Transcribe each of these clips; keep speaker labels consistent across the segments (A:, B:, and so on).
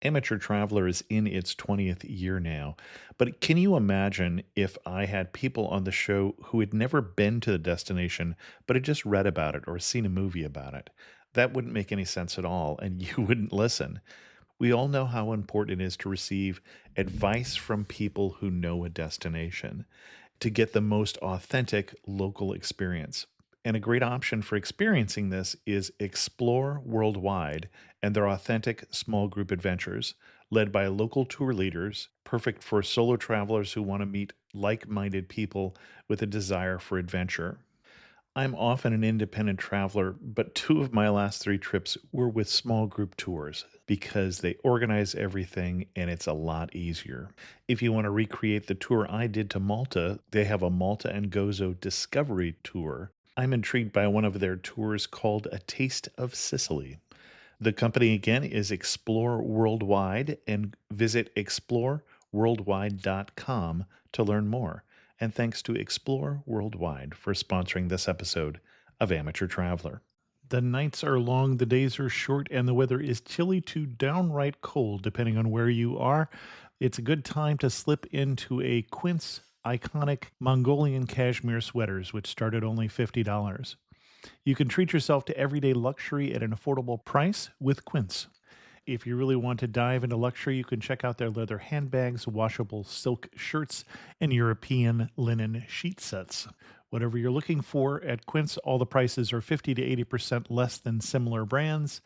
A: Amateur Traveler is in its 20th year now, but can you imagine if I had people on the show who had never been to the destination, but had just read about it or seen a movie about it? That wouldn't make any sense at all, and you wouldn't listen. We all know how important it is to receive advice from people who know a destination to get the most authentic local experience. And a great option for experiencing this is Explore Worldwide and their authentic small group adventures, led by local tour leaders, perfect for solo travelers who want to meet like minded people with a desire for adventure. I'm often an independent traveler, but two of my last three trips were with small group tours because they organize everything and it's a lot easier. If you want to recreate the tour I did to Malta, they have a Malta and Gozo Discovery Tour. I'm intrigued by one of their tours called A Taste of Sicily. The company again is Explore Worldwide, and visit exploreworldwide.com to learn more. And thanks to Explore Worldwide for sponsoring this episode of Amateur Traveler. The nights are long, the days are short, and the weather is chilly to downright cold, depending on where you are. It's a good time to slip into a Quince iconic Mongolian cashmere sweaters, which start at only $50. You can treat yourself to everyday luxury at an affordable price with Quince. If you really want to dive into luxury, you can check out their leather handbags, washable silk shirts, and European linen sheet sets. Whatever you're looking for at Quince, all the prices are 50 to 80% less than similar brands,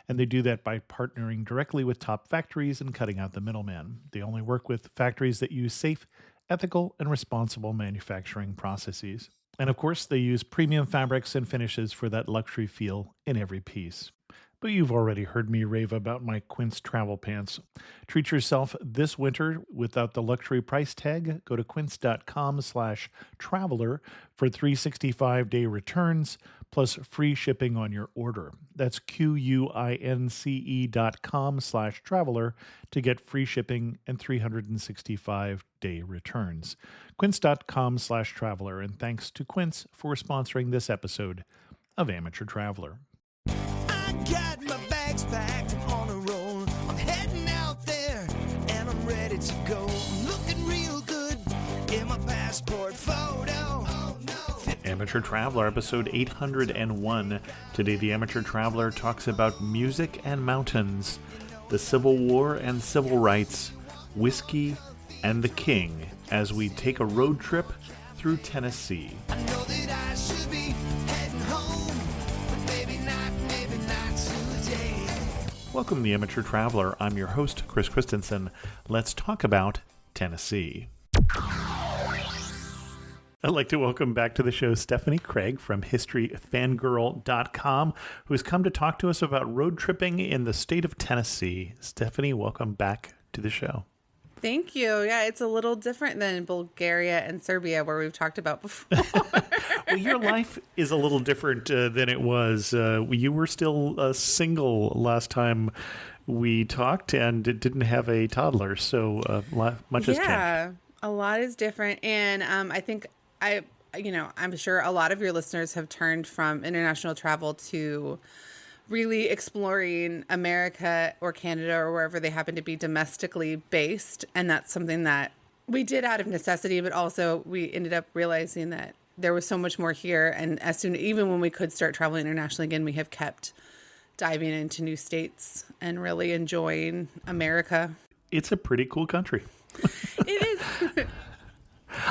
A: and they do that by partnering directly with top factories and cutting out the middleman. They only work with factories that use safe, ethical, and responsible manufacturing processes. And of course, they use premium fabrics and finishes for that luxury feel in every piece. But you've already heard me rave about my Quince travel pants. Treat yourself this winter without the luxury price tag. Go to quince.com/traveler for 365-day returns plus free shipping on your order. That's QUINCE.com/traveler to get free shipping and 365-day returns. Quince.com/traveler. And thanks to Quince for sponsoring this episode of Amateur Traveler.
B: I got my bags packed, I'm on a roll. I'm heading out there and I'm ready to go. I'm looking real good in my passport photo. Oh, no.
A: Amateur Traveler, episode 801. Today, the Amateur Traveler talks about music and mountains, the Civil War and civil rights, whiskey, and the king as we take a road trip through Tennessee.
B: I know that I should be heading home, but maybe not today.
A: Welcome to the Amateur Traveler. I'm your host, Chris Christensen. Let's talk about Tennessee. I'd like to welcome back to the show Stephanie Craig from HistoryFangirl.com, who has come to talk to us about road tripping in the state of Tennessee. Stephanie, welcome back to the show.
C: Thank you. Yeah, it's a little different than Bulgaria and Serbia, where we've talked about before.
A: Well, your life is a little different than it was. You were still single last time we talked and didn't have a toddler, so much has changed.
C: Yeah, a lot is different. And I think I'm sure a lot of your listeners have turned from international travel to really exploring America or Canada or wherever they happen to be domestically based. And that's something that we did out of necessity, but also we ended up realizing that there was so much more here. And even when we could start traveling internationally again, we have kept diving into new states and really enjoying America.
A: It's a pretty cool country.
C: It is.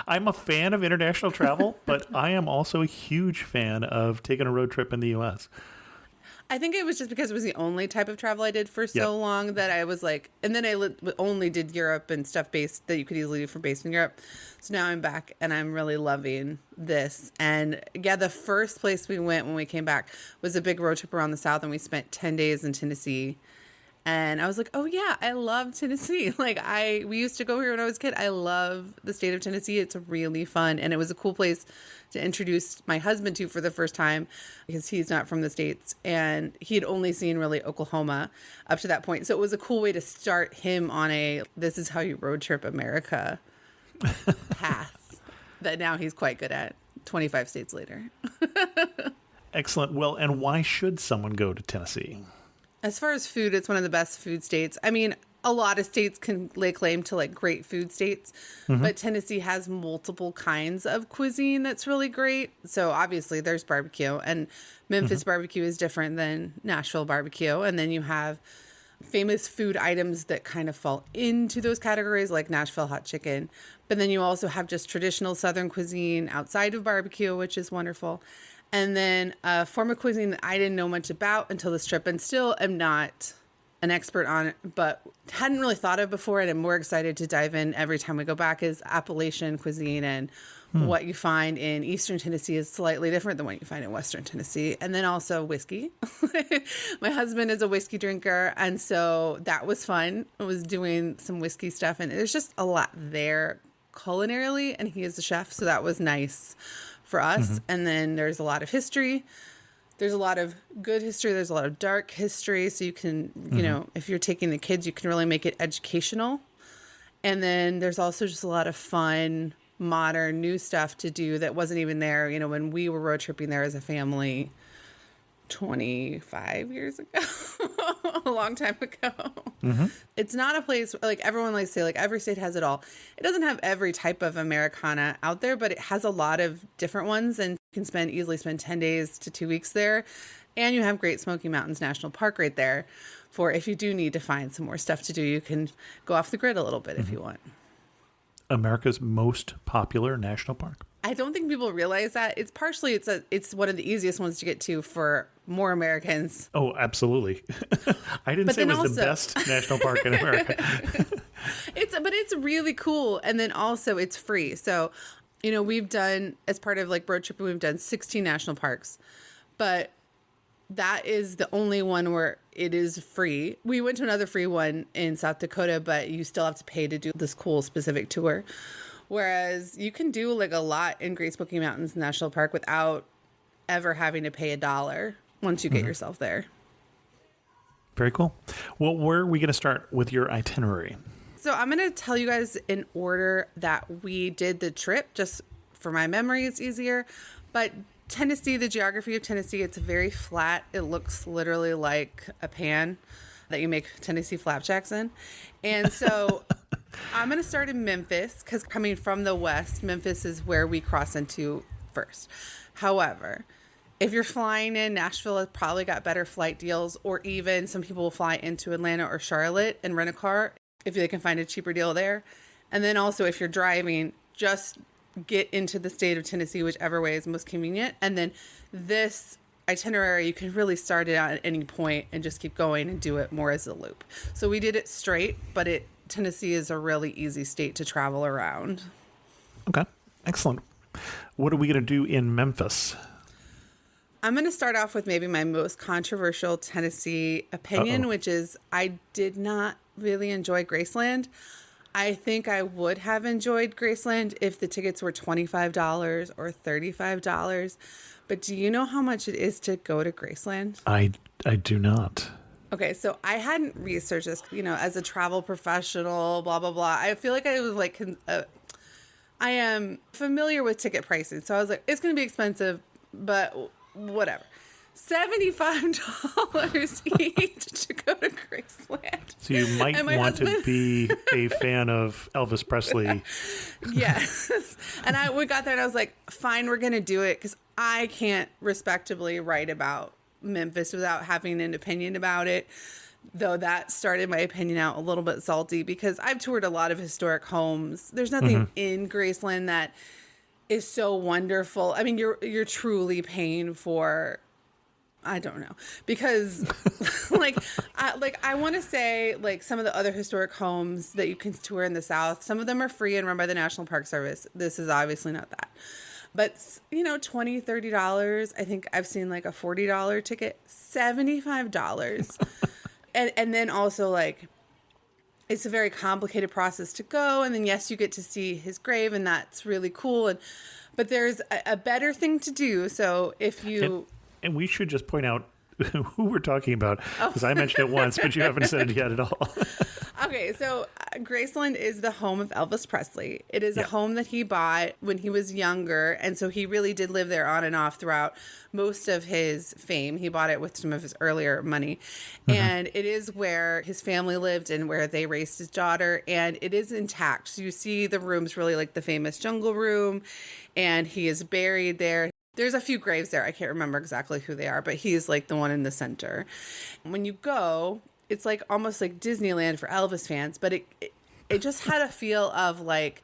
A: I'm a fan of international travel, but I am also a huge fan of taking a road trip in the U.S.
C: I think it was just because it was the only type of travel I did for so long that I was like, and then I only did Europe and stuff based that you could easily do for based in Europe. So now I'm back and I'm really loving this. And yeah, the first place we went when we came back was a big road trip around the South, and we spent 10 days in Tennessee. And I was like, oh yeah, I love Tennessee. We used to go here when I was a kid. I love the state of Tennessee. It's really fun. And it was a cool place to introduce my husband to for the first time because he's not from the States. And he had only seen really Oklahoma up to that point. So it was a cool way to start him on this is how you road trip America path that now he's quite good at 25 states later.
A: Excellent. Well, and why should someone go to Tennessee?
C: As far as food, it's one of the best food states. I mean, a lot of states can lay claim to like great food states, but Tennessee has multiple kinds of cuisine that's really great. So obviously there's barbecue, and Memphis barbecue is different than Nashville barbecue. And then you have famous food items that kind of fall into those categories, like Nashville hot chicken. But then you also have just traditional Southern cuisine outside of barbecue, which is wonderful. And then a form of cuisine that I didn't know much about until this trip, and still am not an expert on it, but hadn't really thought of before, and I'm more excited to dive in every time we go back, is Appalachian cuisine. And what you find in Eastern Tennessee is slightly different than what you find in Western Tennessee. And then also whiskey. My husband is a whiskey drinker, and so that was fun. I was doing some whiskey stuff, and there's just a lot there culinarily, and he is a chef, so that was nice for us. And then there's a lot of history. There's a lot of good history. There's a lot of dark history. So you can, you know, if you're taking the kids, you can really make it educational. And then there's also just a lot of fun, modern, new stuff to do that wasn't even there, you know, when we were road tripping there as a family 25 years ago, a long time ago. It's not a place like everyone likes to say, like every state has it all. It doesn't have every type of Americana out there, but it has a lot of different ones, and you can easily spend 10 days to 2 weeks there. And you have Great Smoky Mountains National Park right there for if you do need to find some more stuff to do, you can go off the grid a little bit if you want.
A: America's most popular national park.
C: I don't think people realize that. It's partially it's one of the easiest ones to get to for more Americans.
A: Oh, absolutely. I didn't say it was the best national park in America.
C: It's really cool, and then also it's free. So, you know, we've done, as part of like road trip, we've done 16 national parks, but that is the only one where it is free. We went to another free one in South Dakota, but you still have to pay to do this cool specific tour. Whereas you can do like a lot in Great Smoky Mountains National Park without ever having to pay $1 once you get yourself there.
A: Very cool. Well, where are we going to start with your itinerary?
C: So I'm going to tell you guys in order that we did the trip, just for my memory, it's easier. But Tennessee, the geography of Tennessee, it's very flat. It looks literally like a pan that you make Tennessee flapjacks in. And so I'm going to start in Memphis, because coming from the west, Memphis is where we cross into first. However, if you're flying in, Nashville has probably got better flight deals, or even some people will fly into Atlanta or Charlotte and rent a car if they can find a cheaper deal there. And then also if you're driving, just get into the state of Tennessee, whichever way is most convenient. And then this itinerary, you can really start it out at any point and just keep going and do it more as a loop. So we did it straight, but Tennessee is a really easy state to travel around.
A: Okay, excellent. What are we going to do in Memphis?
C: I'm going to start off with maybe my most controversial Tennessee opinion, which is I did not really enjoy Graceland. I think I would have enjoyed Graceland if the tickets were $25 or $35. But do you know how much it is to go to Graceland?
A: I do not.
C: Okay, so I hadn't researched this, you know, as a travel professional, blah, blah, blah. I feel like I was like, I am familiar with ticket pricing. So I was like, it's going to be expensive, but whatever. $75 each to go to Graceland.
A: So you might want to be a fan of Elvis Presley.
C: Yes. And we got there and I was like, fine, we're going to do it, because I can't respectably write about Memphis without having an opinion about it. Though that started my opinion out a little bit salty, because I've toured a lot of historic homes. There's nothing in Graceland that is so wonderful. I mean, you're truly paying for, I don't know, because I want to say like some of the other historic homes that you can tour in the South, some of them are free and run by the National Park Service. This is obviously not that. But, you know, $20, $30. I think I've seen like a $40 ticket, $75. and then also like, it's a very complicated process to go. And then, yes, you get to see his grave, and that's really cool. But there's a better thing to do. So if you...
A: And we should just point out who we're talking about, because I mentioned it once, but you haven't said it yet at all.
C: Okay, so Graceland is the home of Elvis Presley. It is a
A: Yeah.
C: home that he bought when he was younger. And so he really did live there on and off throughout most of his fame. He bought it with some of his earlier money. And it is where his family lived and where they raised his daughter. And it is intact. So you see the rooms really like the famous Jungle Room. And he is buried there. There's a few graves there. I can't remember exactly who they are, but he's like the one in the center. When you go, it's like almost like Disneyland for Elvis fans, but it just had a feel of like,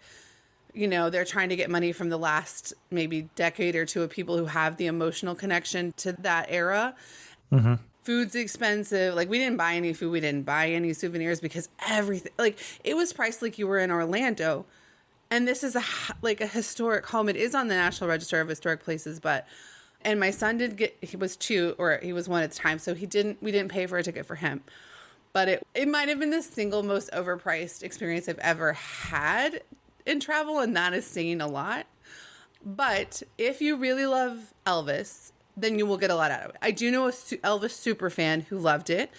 C: you know, they're trying to get money from the last maybe decade or two of people who have the emotional connection to that era. Food's expensive. Like, we didn't buy any food. We didn't buy any souvenirs because everything, like, it was priced like you were in Orlando. And this is like a historic home. It is on the National Register of Historic Places, and my son he was 2, or he was 1 at the time. So we didn't pay for a ticket for him. But it might have been the single most overpriced experience I've ever had in travel, and that is saying a lot. But if you really love Elvis, then you will get a lot out of it. I do know a Elvis super fan who loved it.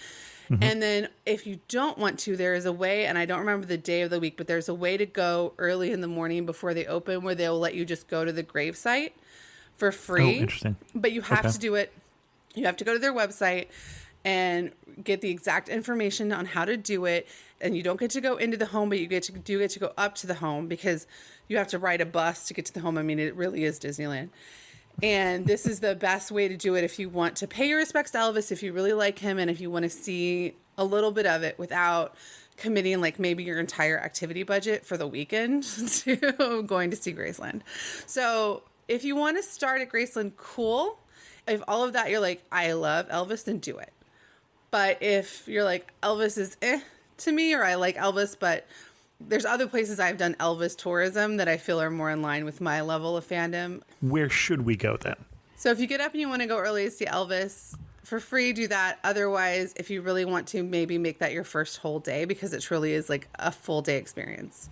C: And then if you don't want to, there is a way, and I don't remember the day of the week, but there's a way to go early in the morning before they open where they'll let you just go to the gravesite for free.
A: Oh, interesting.
C: But you have to do it. You have to go to their website and get the exact information on how to do it. And you don't get to go into the home, but you get to go up to the home because you have to ride a bus to get to the home. I mean, it really is Disneyland. And this is the best way to do it if you want to pay your respects to Elvis, if you really like him, and if you want to see a little bit of it without committing like maybe your entire activity budget for the weekend to going to see Graceland. So if you want to start at Graceland, cool. If all of that, you're like, I love Elvis, then do it. But if you're like, Elvis is to me, or I like Elvis, but there's other places I've done Elvis tourism that I feel are more in line with my level of fandom.
A: Where should we go then?
C: So if you get up and you want to go early to see Elvis, for free, do that. Otherwise, if you really want to, maybe make that your first whole day, because it truly is like a full day experience.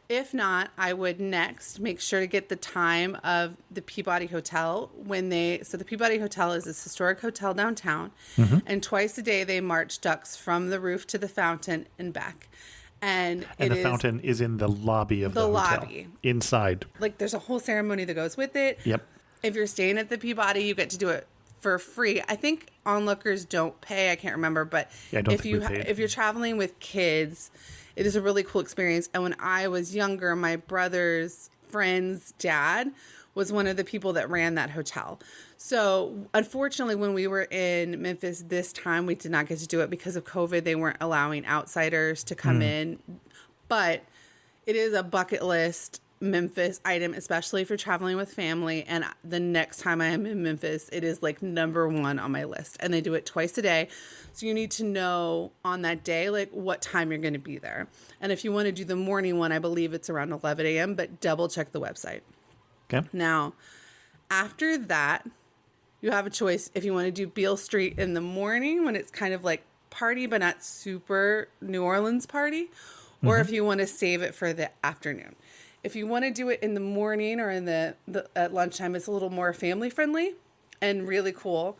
C: If not, I would next make sure to get the time of the Peabody Hotel so the Peabody Hotel is this historic hotel downtown, and twice a day they march ducks from the roof to the fountain and back. And
A: the fountain is in the lobby of the hotel.
C: Lobby.
A: Inside.
C: Like, there's a whole ceremony that goes with it.
A: Yep.
C: If you're staying at the Peabody, you get to do it for free. I think onlookers don't pay. I can't remember, but if you're traveling with kids, it is a really cool experience. And when I was younger, my brother's friend's dad was one of the people that ran that hotel. So unfortunately, when we were in Memphis this time, we did not get to do it because of COVID. They weren't allowing outsiders to come in. But it is a bucket list Memphis item, especially if you're traveling with family. And the next time I am in Memphis, it is like number 1 on my list. And they do it twice a day. So you need to know on that day, like, what time you're going to be there. And if you want to do the morning one, I believe it's around 11 a.m., but double check the website.
A: Okay.
C: Now, after that, you have a choice if you want to do Beale Street in the morning when it's kind of like party, but not super New Orleans party, or if you want to save it for the afternoon. If you want to do it in the morning or in at lunchtime, it's a little more family friendly and really cool.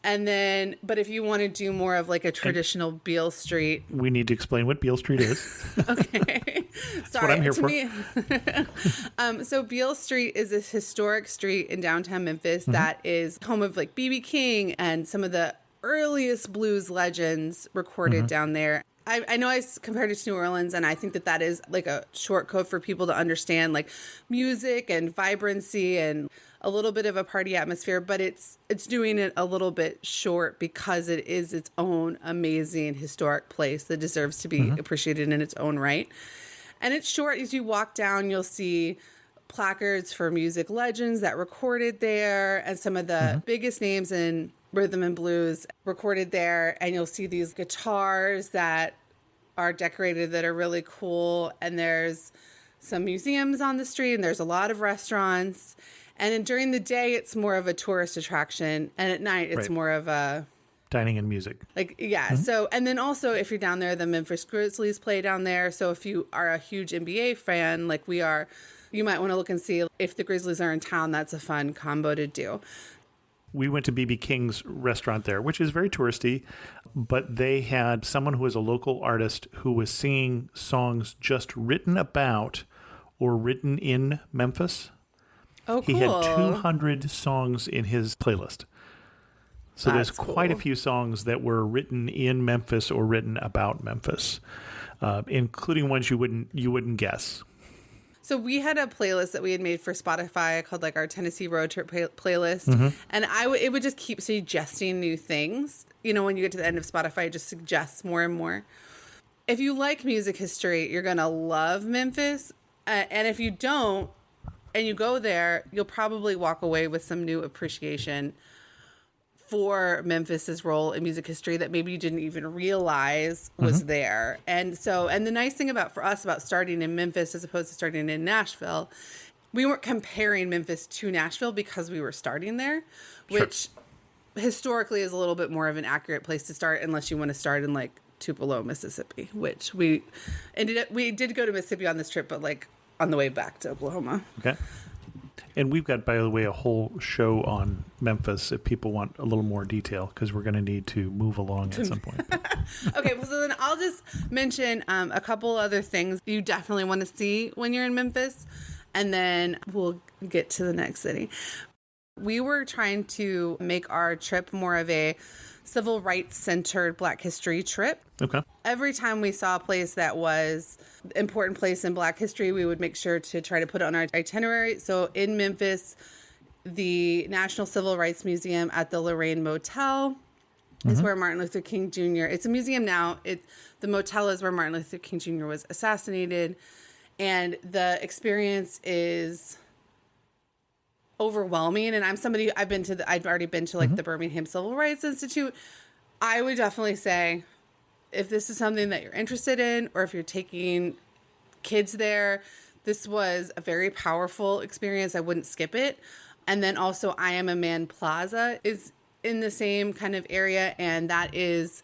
C: And then, but if you want to do more of like a traditional Beale Street.
A: We need to explain what Beale Street is.
C: Okay.
A: That's what I'm here for.
C: So Beale Street is this historic street in downtown Memphis that is home of like B.B. King and some of the earliest blues legends recorded down there. I know I compared it to New Orleans, and I think that is like a short code for people to understand like music and vibrancy and a little bit of a party atmosphere, but it's doing it a little bit short because it is its own amazing historic place that deserves to be appreciated in its own right. And it's short. As you walk down, you'll see placards for music legends that recorded there and some of the biggest names in rhythm and blues recorded there. And you'll see these guitars that are decorated that are really cool. And there's some museums on the street, and there's a lot of restaurants. And then during the day, it's more of a tourist attraction. And at night, it's more of a
A: dining and music.
C: Like, yeah. So, and then also if you're down there, the Memphis Grizzlies play down there. So if you are a huge NBA fan, like we are, you might want to look and see if the Grizzlies are in town. That's a fun combo to do.
A: We went to B.B. King's restaurant there, which is very touristy.
D: but they had someone who was a local artist who was singing songs just written about or written in Memphis.
C: Oh, cool.
D: He had 200 songs in his playlist. So there's
C: That's
D: quite a
C: cool.
D: few songs that were written in Memphis or written about Memphis, including ones you wouldn't guess.
C: So we had a playlist that we had made for Spotify called like our Tennessee Road Trip playlist. And it would just keep suggesting new things. You know, when you get to the end of Spotify, it just suggests more and more. If you like music history, you're going to love Memphis. And if you don't, and you go there, you'll probably walk away with some new appreciation for Memphis's role in music history that maybe you didn't even realize was there. And the nice thing about starting in Memphis as opposed to starting in Nashville, we weren't comparing Memphis to Nashville because we were starting there, which historically is a little bit more of an accurate place to start unless you want to start in like Tupelo, Mississippi, which we did go to Mississippi on this trip, but like on the way back to Oklahoma.
D: Okay. And we've got, by the way, a whole show on Memphis if people want a little more detail, because we're going to need to move along at some point.
C: Okay, well, so then I'll just mention a couple other things you definitely want to see when you're in Memphis, and then we'll get to the next city. We were trying to make our trip more of a civil rights centered Black history trip.
D: Okay.
C: Every time we saw a place that was an important place in Black history, we would make sure to try to put it on our itinerary. So in Memphis, the National Civil Rights Museum at the Lorraine Motel is where Martin Luther King Jr. It's a museum now. The motel is where Martin Luther King Jr. was assassinated. And the experience is overwhelming. And I'm somebody, I've already been to like the Birmingham Civil Rights Institute. I would definitely say, if this is something that you're interested in, or if you're taking kids there, this was a very powerful experience. I wouldn't skip it. And then also I Am a Man Plaza is in the same kind of area. And that is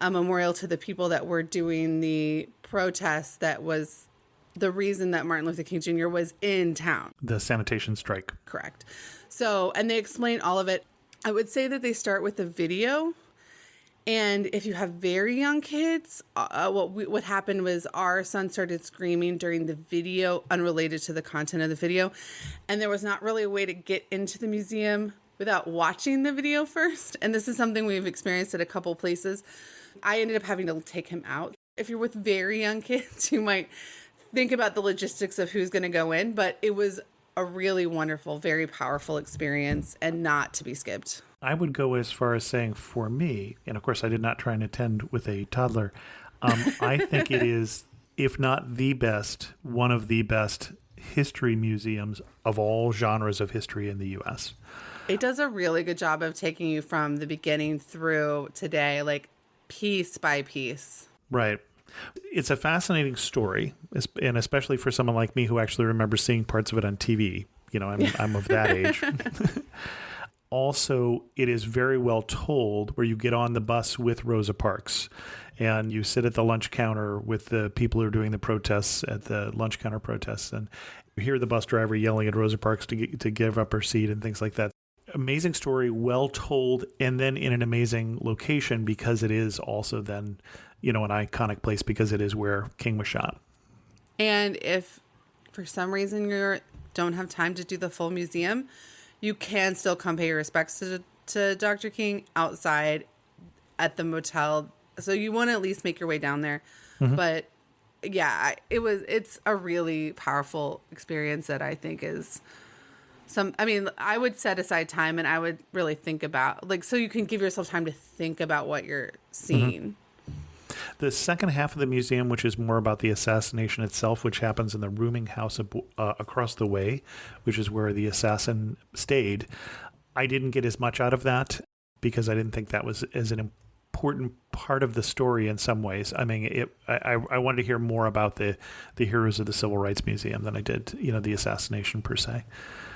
C: a memorial to the people that were doing the protest that was the reason that Martin Luther King Jr. was in town.
D: The sanitation strike.
C: Correct. So, and they explain all of it. I would say that they start with a video. And if you have very young kids, what happened was our son started screaming during the video, unrelated to the content of the video. And there was not really a way to get into the museum without watching the video first. And this is something we've experienced at a couple places. I ended up having to take him out. If you're with very young kids, you might think about the logistics of who's going to go in. But it was a really wonderful, very powerful experience and not to be skipped.
D: I would go as far as saying, for me, and of course I did not try and attend with a toddler, I think it is, if not the best, one of the best history museums of all genres of history in the U.S.
C: It does a really good job of taking you from the beginning through today, like piece by piece.
D: Right. It's a fascinating story, and especially for someone like me who actually remembers seeing parts of it on TV. You know, I'm of that age. Also, it is very well told, where you get on the bus with Rosa Parks and you sit at the lunch counter with the people who are doing the protests at the lunch counter protests, and you hear the bus driver yelling at Rosa Parks to give up her seat and things like that. Amazing story, well told, and then in an amazing location, because it is also then, you know, an iconic place because it is where King was shot.
C: And if for some reason you don't have time to do the full museum, you can still come pay your respects to Dr. King outside at the motel. So you want to at least make your way down there. But yeah, it's a really powerful experience that I think is I would set aside time and I would really think about, like, so you can give yourself time to think about what you're seeing.
D: The second half of the museum, which is more about the assassination itself, which happens in the rooming house across the way, which is where the assassin stayed, I didn't get as much out of that because I didn't think that was as an important part of the story in some ways. I mean, I wanted to hear more about the heroes of the Civil Rights Museum than I did, you know, the assassination per se.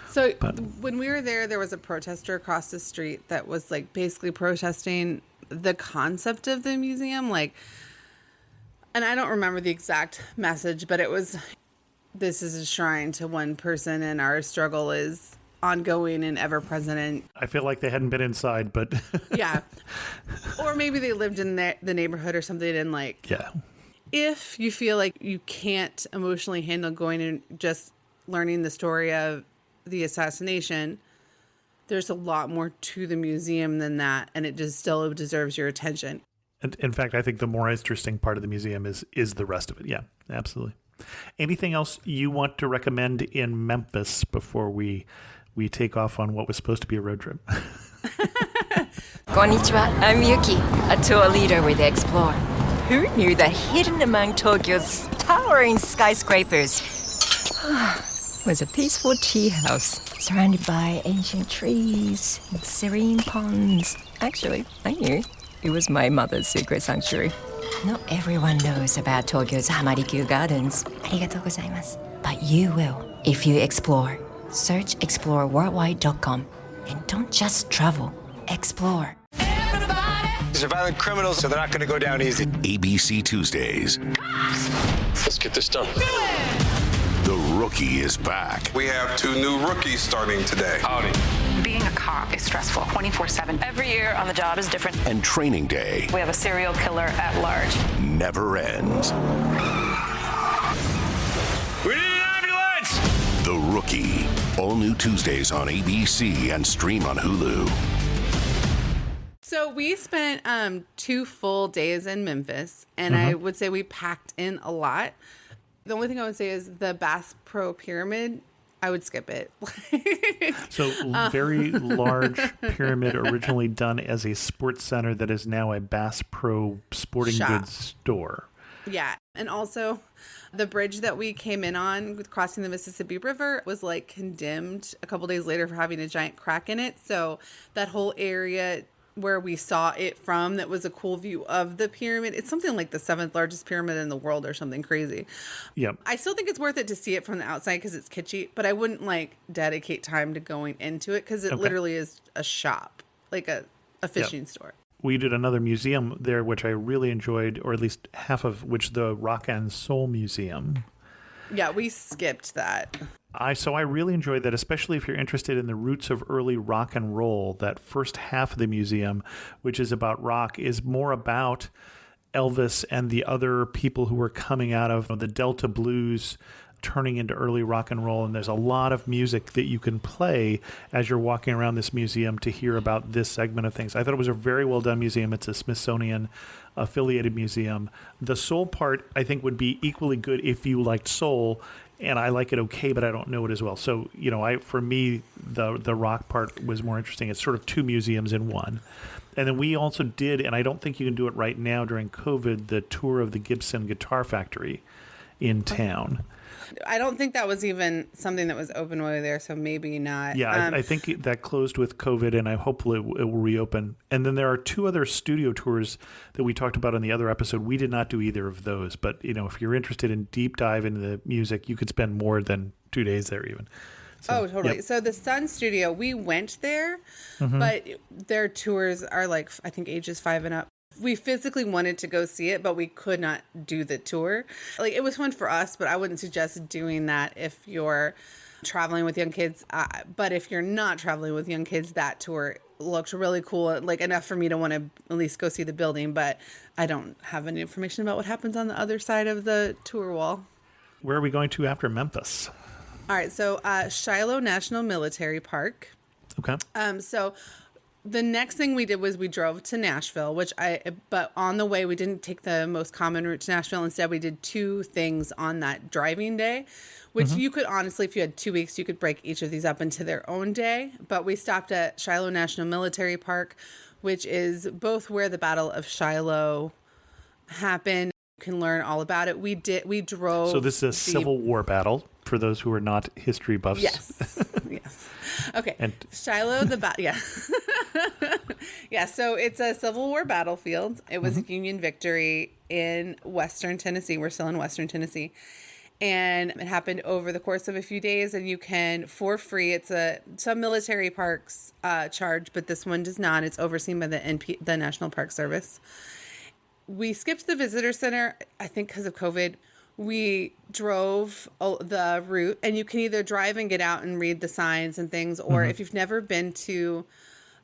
C: So when we were there was a protester across the street that was like basically protesting the concept of the museum, like, and I don't remember the exact message, but it was, this is a shrine to one person and our struggle is ongoing and ever present. And
D: I feel like they hadn't been inside, but
C: yeah, or maybe they lived in the neighborhood or something. And like,
D: yeah.
C: if you feel like you can't emotionally handle going and just learning the story of the assassination, there's a lot more to the museum than that, and it just still deserves your attention.
D: And in fact, I think the more interesting part of the museum is the rest of it. Yeah, absolutely. Anything else you want to recommend in Memphis before we take off on what was supposed to be a road trip?
E: Konnichiwa, I'm Yuki, a tour leader with Explore. Who knew that hidden among Tokyo's towering skyscrapers was a peaceful tea house surrounded by ancient trees and serene ponds? Actually, I knew. It was my mother's secret sanctuary. Not everyone knows about Tokyo's Hamarikyu Gardens. Arigatou gozaimasu. But you will if you explore. Search exploreworldwide.com and don't just travel, explore.
F: These are violent criminals, so they're not going to go down easy.
G: ABC Tuesdays.
F: Let's get this done.
G: The Rookie is back.
H: We have 2 new rookies starting today.
F: Howdy.
I: Being a cop is stressful 24/7. Every year on the job is different.
G: And Training Day
I: We have a serial killer at large.
G: never ends.
F: We need an ambulance!
G: The Rookie. All new Tuesdays on ABC and stream on Hulu.
C: So we spent 2 full days in Memphis, and I would say we packed in a lot. The only thing I would say is the Bass Pro Pyramid, I would skip it.
D: So very large pyramid, originally done as a sports center that is now a Bass Pro sporting
C: Shop.
D: goods store.
C: Yeah. And also the bridge that we came in on with crossing the Mississippi River was like condemned a couple days later for having a giant crack in it. So that whole area where we saw it from, that was a cool view of the pyramid. It's something like the 7th largest pyramid in the world or something crazy.
D: Yep.
C: I still think it's worth it to see it from the outside because it's kitschy, but I wouldn't like dedicate time to going into it because it
D: Okay.
C: literally is a shop, like a fishing store.
D: We did another museum there, which I really enjoyed, or at least half of which, the Rock and Soul Museum.
C: Yeah, we skipped that.
D: So I really enjoyed that, especially if you're interested in the roots of early rock and roll. That first half of the museum, which is about rock, is more about Elvis and the other people who were coming out of the Delta blues, turning into early rock and roll. And there's a lot of music that you can play as you're walking around this museum to hear about this segment of things. I thought it was a very well done museum. It's a Smithsonian affiliated museum. The soul part, I think, would be equally good if you liked soul. And I like it okay, but I don't know it as well. So, for me, the rock part was more interesting. It's sort of 2 museums in one. And then we also did, and I don't think you can do it right now during COVID, the tour of the Gibson Guitar Factory in town.
C: I don't think that was even something that was open while we were there, so maybe not.
D: Yeah, I think that closed with COVID, and I hopefully it will reopen. And then there are 2 other studio tours that we talked about in the other episode. We did not do either of those, but if you're interested in deep dive into the music, you could spend more than 2 days there even. So,
C: totally.
D: Yep.
C: So the Sun Studio, we went there, but their tours are like, I think, ages 5 and up. We physically wanted to go see it, but we could not do the tour. Like, it was fun for us, but I wouldn't suggest doing that if you're traveling with young kids. But if you're not traveling with young kids, that tour looked really cool, like enough for me to want to at least go see the building. But I don't have any information about what happens on the other side of the tour wall.
D: Where are we going to after Memphis?
C: All right, so Shiloh National Military Park.
D: Okay.
C: So the next thing we did was we drove to Nashville, but on the way we didn't take the most common route to Nashville. Instead, we did 2 things on that driving day, which you could honestly, if you had 2 weeks, you could break each of these up into their own day. But we stopped at Shiloh National Military Park, which is both where the Battle of Shiloh happened. You can learn all about it. We drove.
D: So this is a Civil War battle for those who are not history buffs.
C: Yes. Yes. Okay.
D: And
C: Shiloh, yeah. Yeah, so it's a Civil War battlefield. It was a Union victory in Western Tennessee. We're still in Western Tennessee. And it happened over the course of a few days, and you can, for free, some military parks charge, but this one does not. It's overseen by the National Park Service. We skipped the visitor center, I think because of COVID. We drove the route, and you can either drive and get out and read the signs and things, or if you've never been to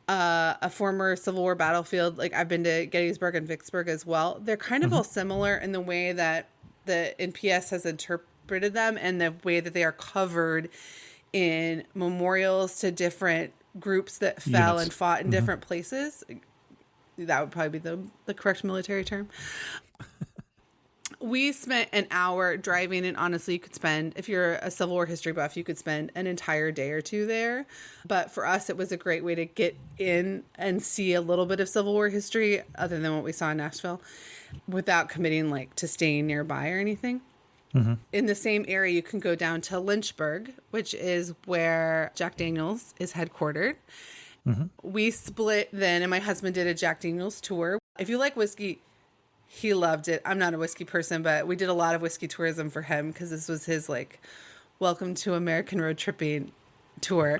C: a former Civil War battlefield, like I've been to Gettysburg and Vicksburg as well, they're kind of all similar in the way that the NPS has interpreted them and the way that they are covered in memorials to different groups that fell and fought in different places. That would probably be the correct military term. We spent an hour driving, and honestly, you could spend, if you're a Civil War history buff, you could spend an entire day or two there. But for us, it was a great way to get in and see a little bit of Civil War history other than what we saw in Nashville without committing like to staying nearby or anything. In the same area, you can go down to Lynchburg, which is where Jack Daniels is headquartered. We split then, and my husband did a Jack Daniels tour. If you like whiskey, he loved it. I'm not a whiskey person, but we did a lot of whiskey tourism for him because this was his like welcome to American road tripping tour.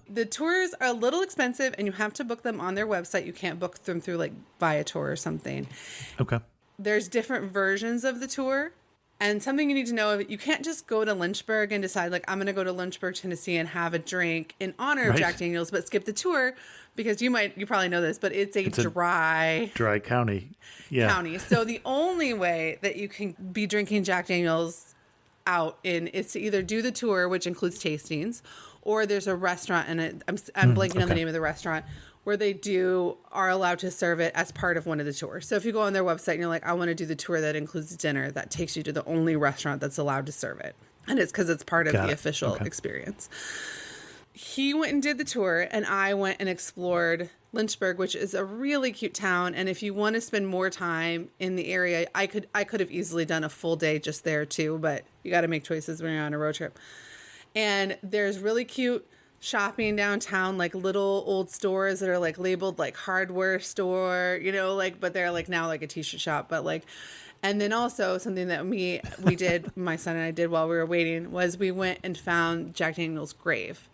C: The tours are a little expensive, and you have to book them on their website. You can't book them through like Viator or something.
D: Okay.
C: There's different versions of the tour. And something you need to know, you can't just go to Lynchburg and decide, like, I'm going to go to Lynchburg, Tennessee and have a drink in honor of Jack Daniels, but skip the tour because you probably know this, but it's a dry
D: county.
C: County. So the only way that you can be drinking Jack Daniels out in is to either do the tour, which includes tastings, or there's a restaurant, and I'm blanking on the name of the restaurant, where they are allowed to serve it as part of one of the tours. So if you go on their website and you're like, I want to do the tour that includes dinner, that takes you to the only restaurant that's allowed to serve it. And it's because it's part of the official experience. He went and did the tour, and I went and explored Lynchburg, which is a really cute town. And if you want to spend more time in the area, I could have easily done a full day just there too, but you got to make choices when you're on a road trip. And there's really cute shopping downtown, like little old stores that are like labeled like hardware store, you know, like, but they're like now like a t-shirt shop, but like, and then also something that we did, my son and I did while we were waiting, was we went and found Jack Daniel's grave.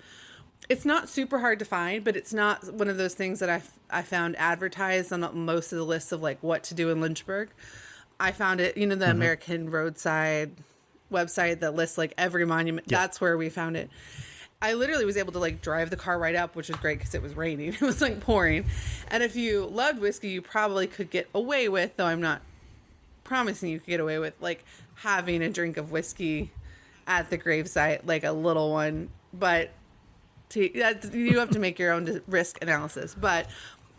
C: It's not super hard to find, but it's not one of those things that I found advertised on most of the lists of like what to do in Lynchburg. I found it, you know, the American Roadside website that lists like every monument. Yeah. That's where we found it. I literally was able to like drive the car right up, which was great because it was raining. It was like pouring. And if you loved whiskey, you probably could get away with, though I'm not promising you could get away with, like having a drink of whiskey at the gravesite, like a little one. But you have to make your own risk analysis. But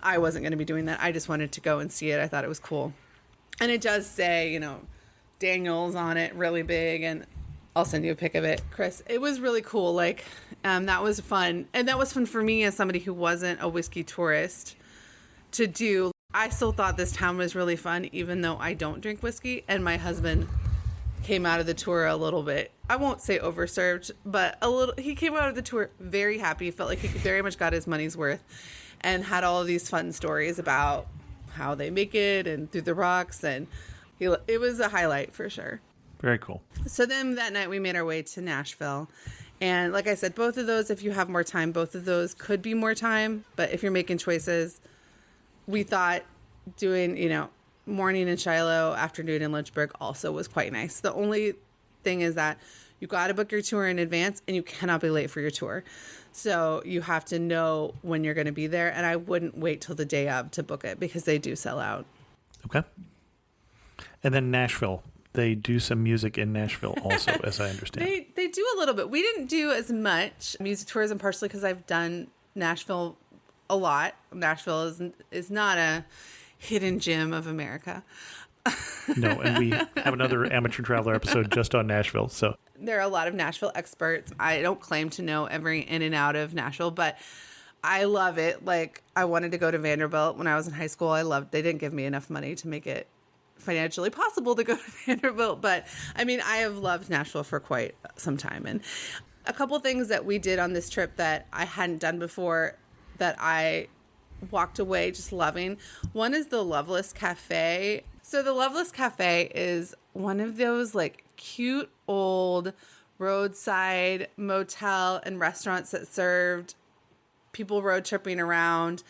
C: I wasn't going to be doing that. I just wanted to go and see it. I thought it was cool. And it does say, you know, Daniels on it really big, and I'll send you a pic of it, Chris. It was really cool. Like, that was fun. And that was fun for me as somebody who wasn't a whiskey tourist to do. I still thought this town was really fun, even though I don't drink whiskey. And my husband came out of the tour a little bit, I won't say overserved, but he came out of the tour very happy. Felt like he very much got his money's worth and had all of these fun stories about how they make it and through the rocks. And it was a highlight for sure.
D: Very cool.
C: So then that night we made our way to Nashville. And like I said, both of those, if you have more time, both of those could be more time. But if you're making choices, we thought doing, you know, morning in Shiloh, afternoon in Lynchburg also was quite nice. The only thing is that you got to book your tour in advance and you cannot be late for your tour. So you have to know when you're going to be there. And I wouldn't wait till the day of to book it because they do sell out.
D: Okay. And then Nashville. They do some music in Nashville also, as I understand.
C: They do a little bit. We didn't do as much music tourism, partially because I've done Nashville a lot. Nashville is not a hidden gem of America.
D: No, and we have another Amateur Traveler episode just on Nashville. So
C: there are a lot of Nashville experts. I don't claim to know every in and out of Nashville, but I love it. Like, I wanted to go to Vanderbilt when I was in high school. They didn't give me enough money to make it financially possible to go to Vanderbilt, but I mean, I have loved Nashville for quite some time. And a couple things that we did on this trip that I hadn't done before that I walked away just loving. One is the Loveless Cafe. So the Loveless Cafe is one of those like cute old roadside motel and restaurants that served people road tripping around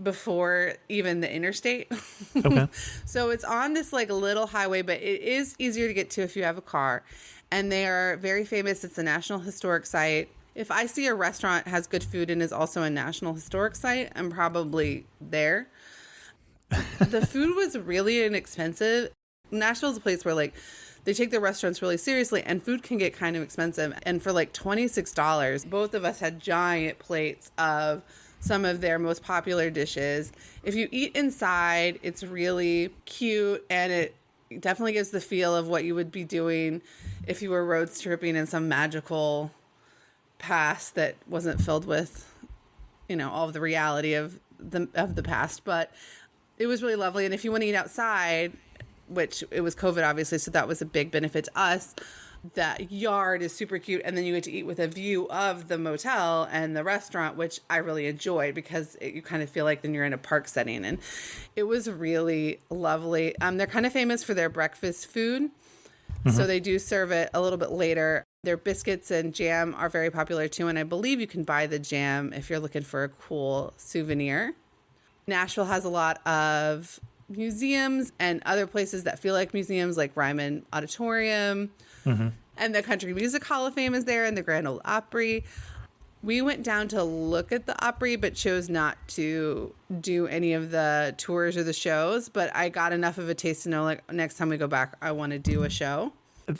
C: before even the interstate.
D: Okay.
C: So it's on this like little highway, but it is easier to get to if you have a car. And they are very famous. It's a National Historic Site. If I see a restaurant has good food and is also a National Historic Site, I'm probably there. The food was really inexpensive. Nashville's a place where like they take their restaurants really seriously, and food can get kind of expensive. And for like $26, both of us had giant plates of some of their most popular dishes. If you eat inside, it's really cute, and it definitely gives the feel of what you would be doing if you were road tripping in some magical past that wasn't filled with, you know, all of the reality of the past. But it was really lovely. And if you want to eat outside, which it was COVID, obviously, so that was a big benefit to us. That yard is super cute, and then you get to eat with a view of the motel and the restaurant, which I really enjoyed because you kind of feel like then you're in a park setting, and it was really lovely. They're kind of famous for their breakfast food, so they do serve it a little bit later. Their biscuits and jam are very popular too, and I believe you can buy the jam if you're looking for a cool souvenir. Nashville has a lot of museums and other places that feel like museums, like Ryman Auditorium, and the Country Music Hall of Fame is there, and the Grand Ole Opry. We went down to look at the Opry, but chose not to do any of the tours or the shows. But I got enough of a taste to know, like, next time we go back, I want to do a show.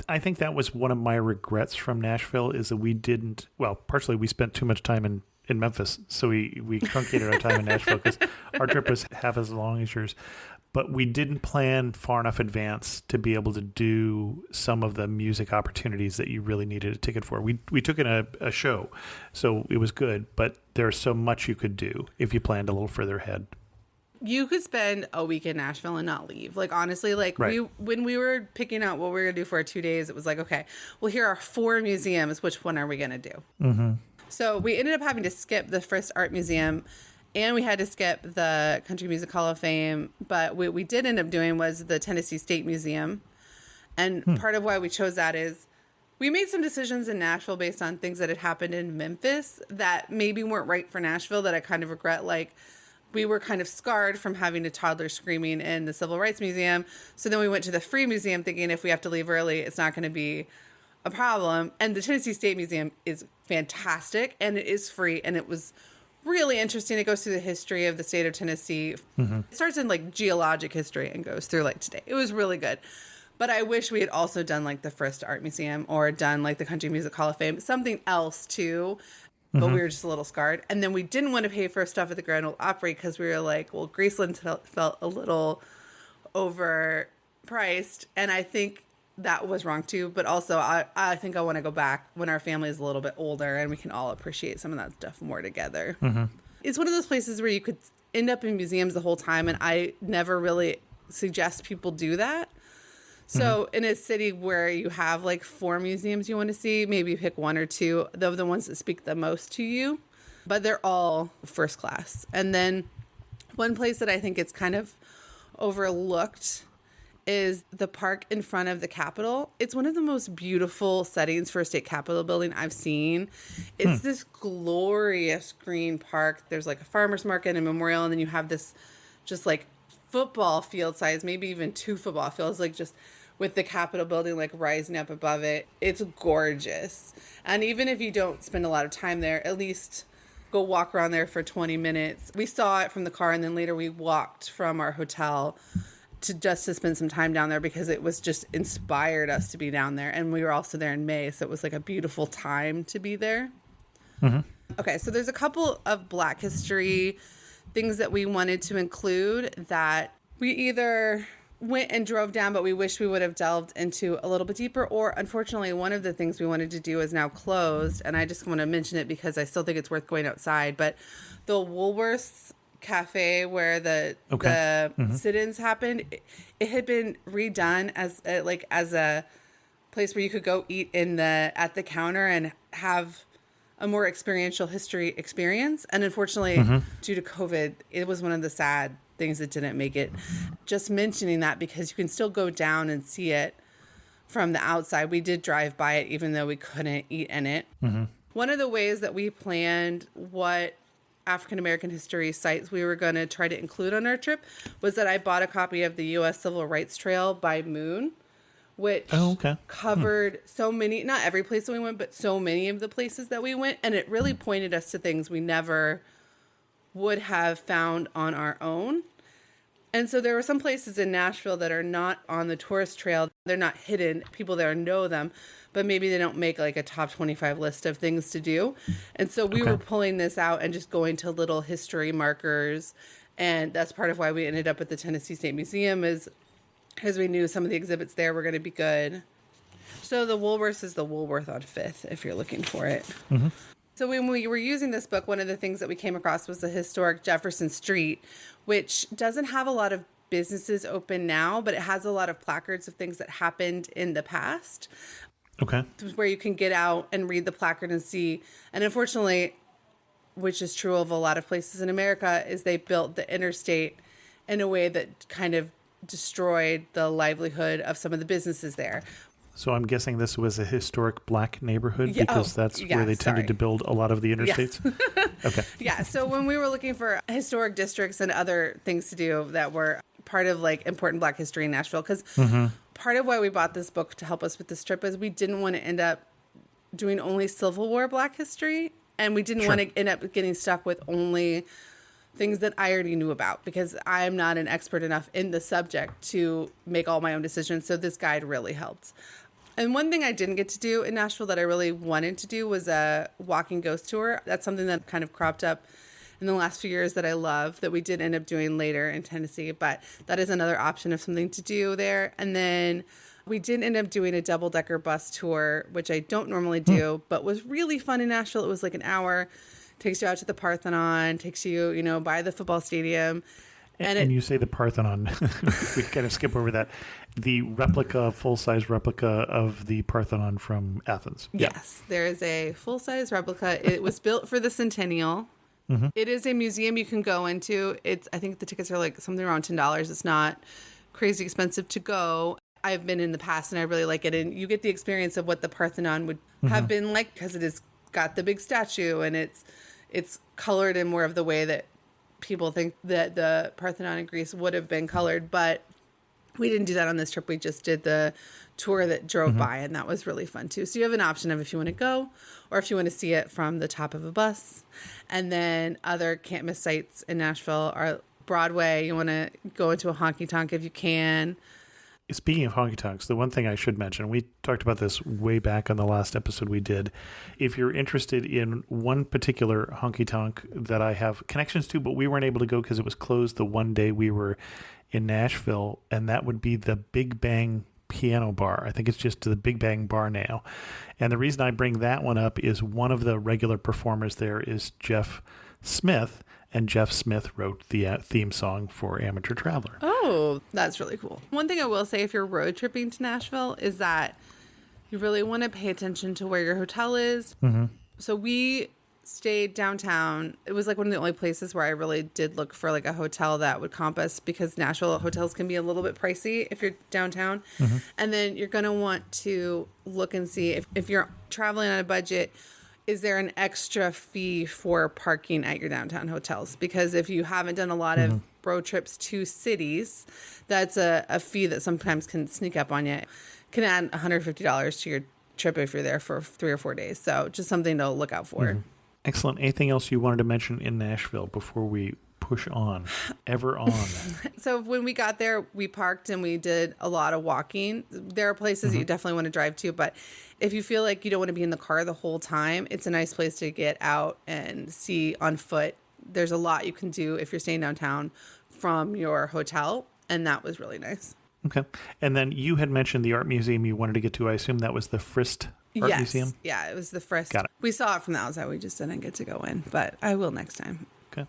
D: I think that was one of my regrets from Nashville, is that we didn't, well, partially we spent too much time in Memphis, so we truncated our time in Nashville because our trip was half as long as yours. But we didn't plan far enough advance to be able to do some of the music opportunities that you really needed a ticket for. We took in a show, so it was good, but there's so much you could do if you planned a little further ahead.
C: You could spend a week in Nashville and not leave. Like, honestly, like
D: Right.
C: when we were picking out what we were going to do for our 2 days, it was like, okay, well, here are 4 museums. Which one are we going to do? So we ended up having to skip the First Art Museum, and we had to skip the Country Music Hall of Fame. But what we did end up doing was the Tennessee State Museum. And part of why we chose that is we made some decisions in Nashville based on things that had happened in Memphis that maybe weren't right for Nashville, that I kind of regret. Like, we were kind of scarred from having a toddler screaming in the Civil Rights Museum. So then we went to the Free Museum thinking if we have to leave early, it's not going to be a problem. And the Tennessee State Museum is fantastic, and it is free, and it was really interesting. It goes through the history of the state of Tennessee. It starts in like geologic history and goes through like today. It was really good. But I wish we had also done like the First Art Museum or done like the Country Music Hall of Fame, something else too. But we were just a little scarred. And then we didn't want to pay for stuff at the Grand Ole Opry because we were like, well, Graceland felt a little overpriced. And I think that was wrong too. But also, I think I want to go back when our family is a little bit older and we can all appreciate some of that stuff more together. It's one of those places where you could end up in museums the whole time. And I never really suggest people do that. So in a city where you have like 4 museums you want to see, maybe pick 1 or 2 of the ones that speak the most to you, but they're all first class. And then one place that I think it's kind of overlooked is the park in front of the Capitol. It's one of the most beautiful settings for a state Capitol building I've seen. It's this glorious green park. There's like a farmer's market and memorial, and then you have this just like football field size, maybe even 2 football fields, like just with the Capitol building like rising up above it. It's gorgeous. And even if you don't spend a lot of time there, at least go walk around there for 20 minutes. We saw it from the car, and then later we walked from our hotel to spend some time down there because it was just inspired us to be down there. And we were also there in May, so it was like a beautiful time to be there. Okay, so there's a couple of Black history things that we wanted to include that we either went and drove down, but we wish we would have delved into a little bit deeper, or unfortunately one of the things we wanted to do is now closed, and I just want to mention it because I still think it's worth going outside. But the Woolworths Cafe where the sit-ins happened, it had been redone as a place where you could go eat at the counter and have a more experiential history experience. And unfortunately, due to COVID, it was one of the sad things that didn't make it. Just mentioning that because you can still go down and see it from the outside. We did drive by it even though we couldn't eat in it. One of the ways that we planned what African American history sites we were going to try to include on our trip was that I bought a copy of the U.S. Civil Rights Trail by Moon, which covered so many, not every place that we went, but so many of the places that we went. And it really pointed us to things we never would have found on our own. And so there were some places in Nashville that are not on the tourist trail. They're not hidden. People there know them, but maybe they don't make like a top 25 list of things to do. And so we were pulling this out and just going to little history markers. And that's part of why we ended up at the Tennessee State Museum, is because we knew some of the exhibits there were going to be good. So the Woolworths is the Woolworth on Fifth, if you're looking for it. Mm-hmm. So when we were using this book, one of the things that we came across was the historic Jefferson Street, which doesn't have a lot of businesses open now, but it has a lot of placards of things that happened in the past.
D: Okay.
C: Where you can get out and read the placard and see. And unfortunately, which is true of a lot of places in America, is they built the interstate in a way that kind of destroyed the livelihood of some of the businesses there.
D: So I'm guessing this was a historic black neighborhood because that's where they tended to build a lot of the interstates?
C: Yeah.
D: Okay.
C: Yeah, so when we were looking for historic districts and other things to do that were part of like important Black history in Nashville, because part of why we bought this book to help us with this trip is we didn't want to end up doing only Civil War Black history, and we didn't want to end up getting stuck with only things that I already knew about, because I'm not an expert enough in the subject to make all my own decisions. So this guide really helped. And one thing I didn't get to do in Nashville that I really wanted to do was a walking ghost tour. That's something that kind of cropped up in the last few years that I love, that we did end up doing later in Tennessee. But that is another option of something to do there. And then we did end up doing a double-decker bus tour, which I don't normally do, but was really fun in Nashville. It was like an hour. Takes you out to the Parthenon, takes you, by the football stadium.
D: And you say the Parthenon, we kind of skip over that. The replica, full-size replica of the Parthenon from Athens.
C: Yes, there is a full-size replica. It was built for the centennial. Mm-hmm. It is a museum you can go into. I think the tickets are like something around $10. It's not crazy expensive to go. I've been in the past and I really like it. And you get the experience of what the Parthenon would have been like, because it has got the big statue and it's colored in more of the way that people think that the Parthenon in Greece would have been colored, but we didn't do that on this trip. We just did the tour that drove by, and that was really fun too. So you have an option of if you want to go or if you want to see it from the top of a bus. And then other can't miss sites in Nashville are Broadway. You want to go into a honky tonk if you can.
D: Speaking of honky tonks, the one thing I should mention, we talked about this way back on the last episode we did. If you're interested in one particular honky tonk that I have connections to, but we weren't able to go because it was closed the one day we were in Nashville, and that would be the Big Bang Piano Bar. I think it's just the Big Bang Bar now. And the reason I bring that one up is one of the regular performers there is Jeff Smith. And Jeff Smith wrote the theme song for Amateur Traveler.
C: Oh, that's really cool. One thing I will say if you're road tripping to Nashville is that you really want to pay attention to where your hotel is. Mm-hmm. So we stayed downtown. It was like one of the only places where I really did look for like a hotel that would comp us, because Nashville hotels can be a little bit pricey if you're downtown. Mm-hmm. And then you're going to want to look and see if you're traveling on a budget, is there an extra fee for parking at your downtown hotels? Because if you haven't done a lot of road trips to cities, that's a fee that sometimes can sneak up on you. Can add $150 to your trip if you're there for 3 or 4 days. So just something to look out for.
D: Excellent. Anything else you wanted to mention in Nashville before we push on? Ever on.
C: So when we got there, we parked and we did a lot of walking. There are places that you definitely want to drive to, but if you feel like you don't want to be in the car the whole time, it's a nice place to get out and see on foot. There's a lot you can do if you're staying downtown from your hotel, and that was really nice.
D: Okay. And then you had mentioned the art museum you wanted to get to. I assume that was the Frist Art Museum?
C: Yeah, it was the Frist.
D: Got it.
C: We saw it from the outside. We just didn't get to go in, but I will next time.
D: Okay.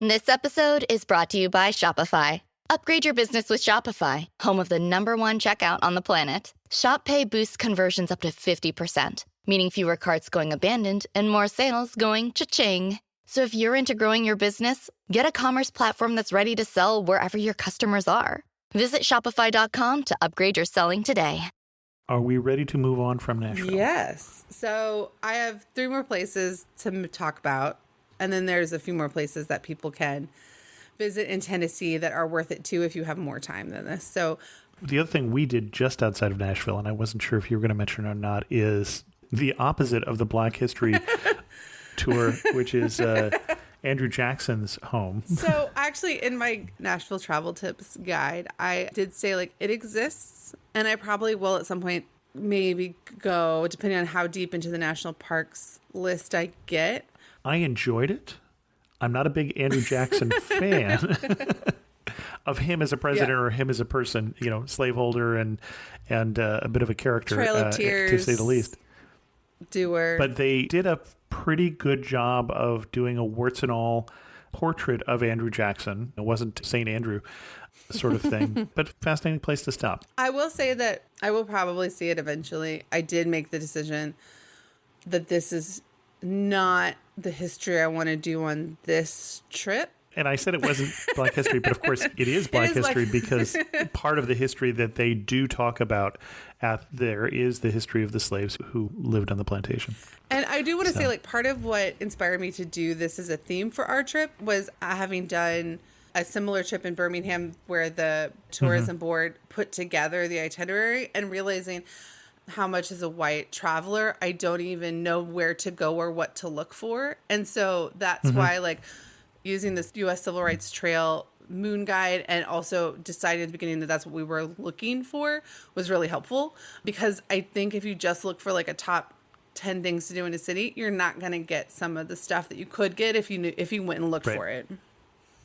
J: This episode is brought to you by Shopify. Upgrade your business with Shopify, home of the #1 checkout on the planet. Shop Pay boosts conversions up to 50%, meaning fewer carts going abandoned and more sales going cha-ching. So if you're into growing your business, get a commerce platform that's ready to sell wherever your customers are. Visit Shopify.com to upgrade your selling today.
D: Are we ready to move on from Nashville?
C: Yes. So I have 3 more places to talk about. And then there's a few more places that people can visit in Tennessee that are worth it too if you have more time than this. So
D: the other thing we did just outside of Nashville, and I wasn't sure if you were going to mention it or not, is the opposite of the Black History tour, which is Andrew Jackson's home.
C: So actually in my Nashville travel tips guide, I did say like it exists, and I probably will at some point maybe go, depending on how deep into the national parks list I get.
D: I enjoyed it. I'm not a big Andrew Jackson fan of him as a president or him as a person, you know, slaveholder and a bit of a character,
C: Trail of Tears,
D: to say the least.
C: Doer.
D: But they did a pretty good job of doing a warts and all portrait of Andrew Jackson. It wasn't St. Andrew sort of thing, but fascinating place to stop.
C: I will say that I will probably see it eventually. I did make the decision that this is not the history I want to do on this trip.
D: And I said it wasn't Black history, but of course it is Black history because part of the history that they do talk about there is the history of the slaves who lived on the plantation.
C: And I do want to say, like, part of what inspired me to do this as a theme for our trip was having done a similar trip in Birmingham where the tourism board put together the itinerary and realizing how much as a white traveler, I don't even know where to go or what to look for. And so that's why, like, using this U.S. Civil Rights Trail moon guide and also deciding at the beginning that that's what we were looking for was really helpful, because I think if you just look for like a top 10 things to do in a city, you're not going to get some of the stuff that you could get if you went and looked for it.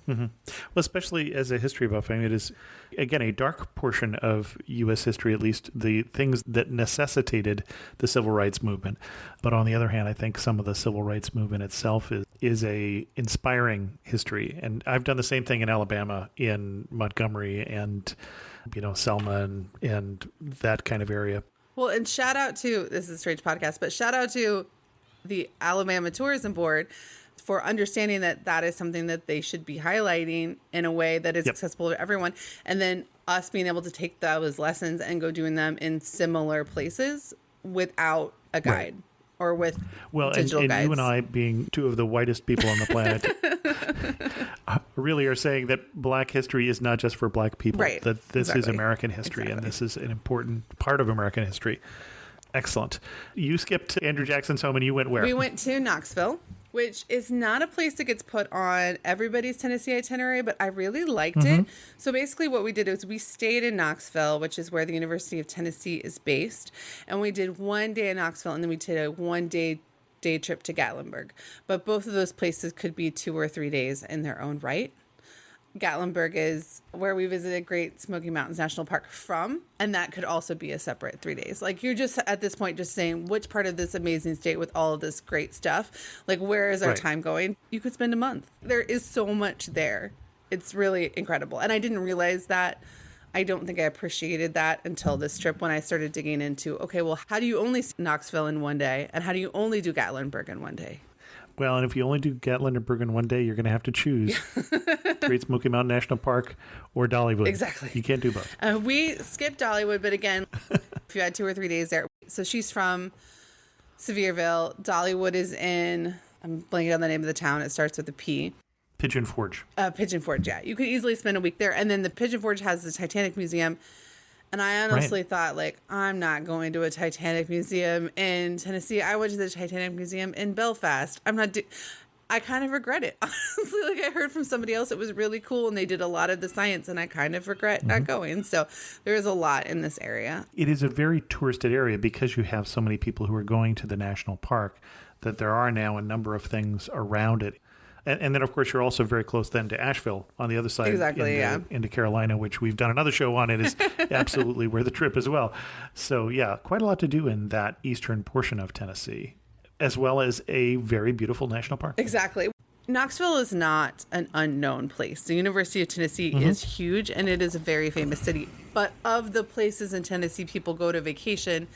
D: Well, especially as a history buff, I mean, it is, again, a dark portion of U.S. history, at least the things that necessitated the civil rights movement. But on the other hand, I think some of the civil rights movement itself is a inspiring history. And I've done the same thing in Alabama, in Montgomery and, you know, Selma and that kind of area.
C: Well, and shout out to, this is a strange podcast, but shout out to the Alabama Tourism Board for understanding that that is something that they should be highlighting in a way that is accessible to everyone. And then us being able to take those lessons and go doing them in similar places without a guide or with digital guides.
D: You and I, being two of the whitest people on the planet, really are saying that Black history is not just for Black people, that this is American history, and this is an important part of American history. Excellent. You skipped Andrew Jackson's home and you went where?
C: We went to Knoxville, which is not a place that gets put on everybody's Tennessee itinerary, but I really liked it. So basically what we did is we stayed in Knoxville, which is where the University of Tennessee is based. And we did 1 day in Knoxville, and then we did a 1 day trip to Gatlinburg. But both of those places could be 2 or 3 days in their own right. Gatlinburg is where we visited Great Smoky Mountains National Park from, and that could also be a separate 3 days. Like, you're just at this point just saying which part of this amazing state with all of this great stuff, like, where is our time going? You could spend a month. There is so much there. It's really incredible. And I didn't realize that. I don't think I appreciated that until this trip when I started digging into, okay, well, how do you only see Knoxville in 1 day, and how do you only do Gatlinburg in 1 day?
D: Well, and if you only do Gatlinburg in 1 day, you're going to have to choose Great Smoky Mountain National Park or Dollywood.
C: Exactly.
D: You can't do both.
C: We skipped Dollywood, but again, if you had 2 or 3 days there. So she's from Sevierville. Dollywood is in, I'm blanking on the name of the town. It starts with a P.
D: Pigeon Forge.
C: Pigeon Forge, yeah. You could easily spend a week there. And then the Pigeon Forge has the Titanic Museum. And I honestly thought, like, I'm not going to a Titanic museum in Tennessee. I went to the Titanic Museum in Belfast. I kind of regret it. Honestly, like, I heard from somebody else, it was really cool, and they did a lot of the science, and I kind of regret not going. So there is a lot in this area.
D: It is a very touristed area because you have so many people who are going to the national park that there are now a number of things around it. And then, of course, you're also very close then to Asheville on the other side into Carolina, which we've done another show on. It is absolutely where the trip as well. So, yeah, quite a lot to do in that eastern portion of Tennessee, as well as a very beautiful national park.
C: Exactly. Knoxville is not an unknown place. The University of Tennessee is huge, and it is a very famous city. But of the places in Tennessee people go to vacation,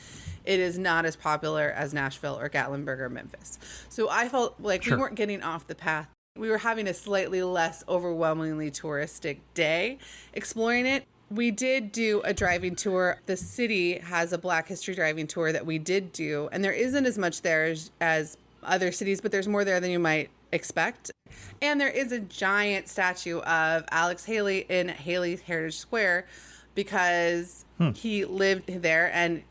C: it is not as popular as Nashville or Gatlinburg or Memphis. So I felt like we weren't getting off the path. We were having a slightly less overwhelmingly touristic day exploring it. We did do a driving tour. The city has a Black History driving tour that we did do, and there isn't as much there as other cities, but there's more there than you might expect. And there is a giant statue of Alex Haley in Haley Heritage Square because he lived there, and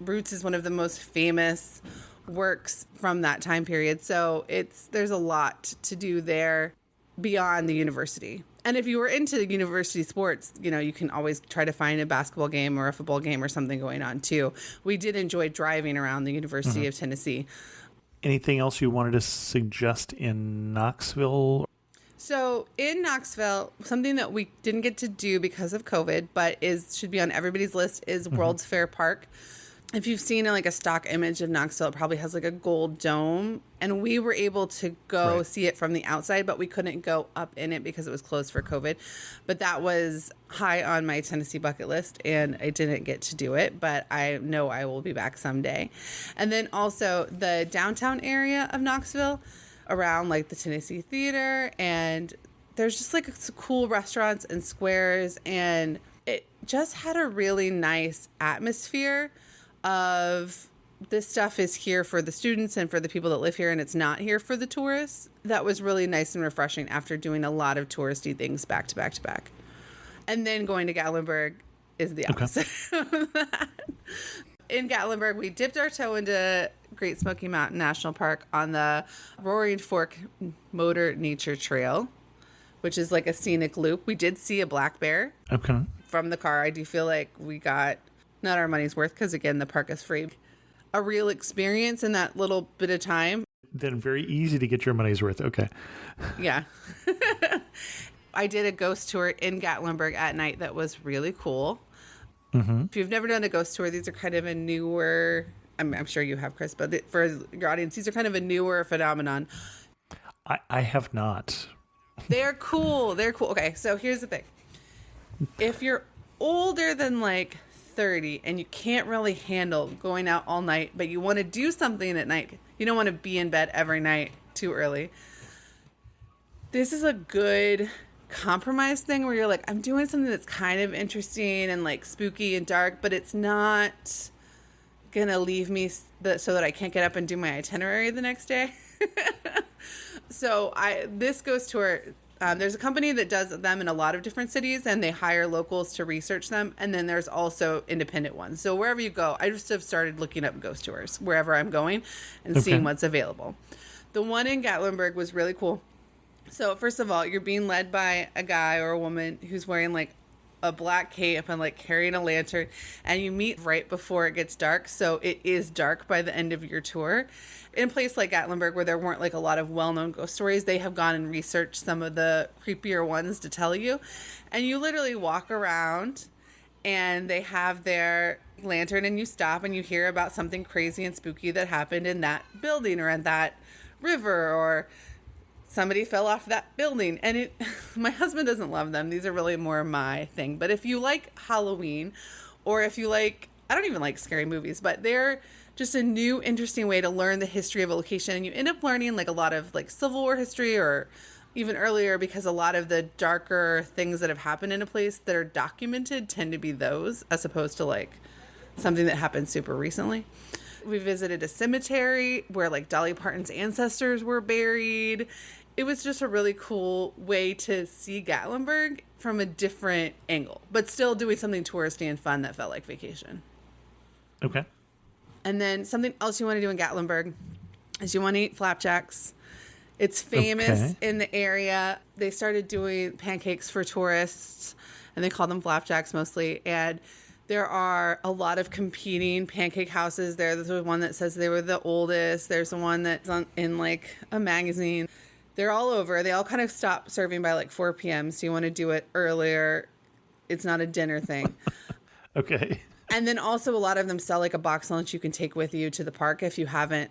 C: Roots is one of the most famous works from that time period. So there's a lot to do there beyond the university. And if you were into university sports, you can always try to find a basketball game or a football game or something going on too. We did enjoy driving around the University of Tennessee.
D: Anything else you wanted to suggest in Knoxville?
C: So in Knoxville, something that we didn't get to do because of COVID, but should be on everybody's list is World's Fair Park. If you've seen like a stock image of Knoxville, it probably has like a gold dome. And we were able to go see it from the outside, but we couldn't go up in it because it was closed for COVID. But that was high on my Tennessee bucket list, and I didn't get to do it, but I know I will be back someday. And then also the downtown area of Knoxville around like the Tennessee Theater, and there's just like some cool restaurants and squares, and it just had a really nice atmosphere of this stuff is here for the students and for the people that live here, and it's not here for the tourists. That was really nice and refreshing after doing a lot of touristy things back to back to back. And then going to Gatlinburg is the opposite of that. In Gatlinburg, we dipped our toe into Great Smoky Mountain National Park on the Roaring Fork Motor Nature Trail, which is like a scenic loop. We did see a black bear from the car. I do feel like we got not our money's worth because, again, the park is free. A real experience in that little bit of time.
D: Then very easy to get your money's worth. Okay.
C: Yeah. I did a ghost tour in Gatlinburg at night that was really cool. If you've never done a ghost tour, these are kind of a newer, I'm sure you have, Chris, but for your audience, these are kind of a newer phenomenon.
D: I have not.
C: They're cool. They're cool. Okay, so here's the thing. If you're older than like 30 and you can't really handle going out all night, but you want to do something at night, you don't want to be in bed every night too early, this is a good compromise thing where you're like, I'm doing something that's kind of interesting and like spooky and dark, but it's not gonna leave me so that I can't get up and do my itinerary the next day. So this ghost tour, there's a company that does them in a lot of different cities, and they hire locals to research them. And then there's also independent ones. So wherever you go, I just have started looking up ghost tours wherever I'm going and seeing what's available. The one in Gatlinburg was really cool. So first of all, you're being led by a guy or a woman who's wearing like a black cape and like carrying a lantern, and you meet right before it gets dark. So it is dark by the end of your tour. In a place like Gatlinburg, where there weren't like a lot of well-known ghost stories, they have gone and researched some of the creepier ones to tell you. And you literally walk around and they have their lantern, and you stop and you hear about something crazy and spooky that happened in that building or in that river, or somebody fell off that building. And my husband doesn't love them. These are really more my thing. But if you like Halloween, or if you like, I don't even like scary movies, but they're just a new, interesting way to learn the history of a location. And you end up learning like a lot of like Civil War history, or even earlier, because a lot of the darker things that have happened in a place that are documented tend to be those, as opposed to like something that happened super recently. We visited a cemetery where like Dolly Parton's ancestors were buried. It was just a really cool way to see Gatlinburg from a different angle, but still doing something touristy and fun that felt like vacation.
D: Okay.
C: And then something else you want to do in Gatlinburg is you want to eat flapjacks. It's famous in the area. They started doing pancakes for tourists, and they call them flapjacks mostly. And there are a lot of competing pancake houses there. There's one that says they were the oldest. There's the one that's in like a magazine. They're all over. They all kind of stop serving by like 4 p.m. So you want to do it earlier. It's not a dinner thing.
D: Okay.
C: And then also a lot of them sell like a box lunch you can take with you to the park if you haven't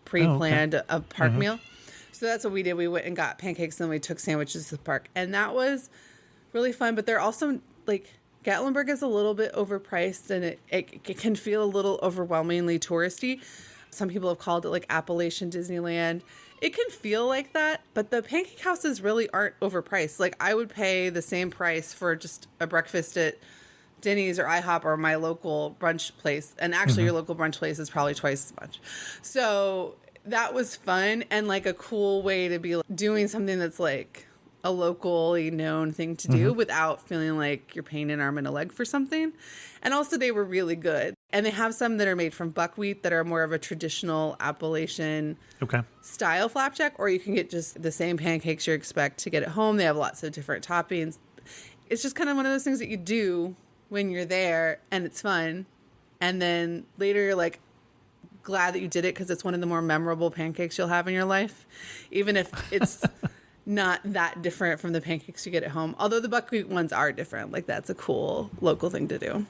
C: pre-planned a park meal. So that's what we did. We went and got pancakes, and we took sandwiches to the park. And that was really fun. But they're also like, Gatlinburg is a little bit overpriced, and it can feel a little overwhelmingly touristy. Some people have called it like Appalachian Disneyland. It can feel like that, but the pancake houses really aren't overpriced. Like, I would pay the same price for just a breakfast at Denny's or IHOP or my local brunch place. And actually, your local brunch place is probably twice as much. So that was fun and like a cool way to be doing something that's like a locally known thing to do without feeling like you're paying an arm and a leg for something. And also they were really good. And they have some that are made from buckwheat that are more of a traditional Appalachian style flapjack, or you can get just the same pancakes you expect to get at home. They have lots of different toppings. It's just kind of one of those things that you do when you're there and it's fun. And then later you're like glad that you did it because it's one of the more memorable pancakes you'll have in your life, even if it's not that different from the pancakes you get at home. Although the buckwheat ones are different. Like that's a cool local thing to do.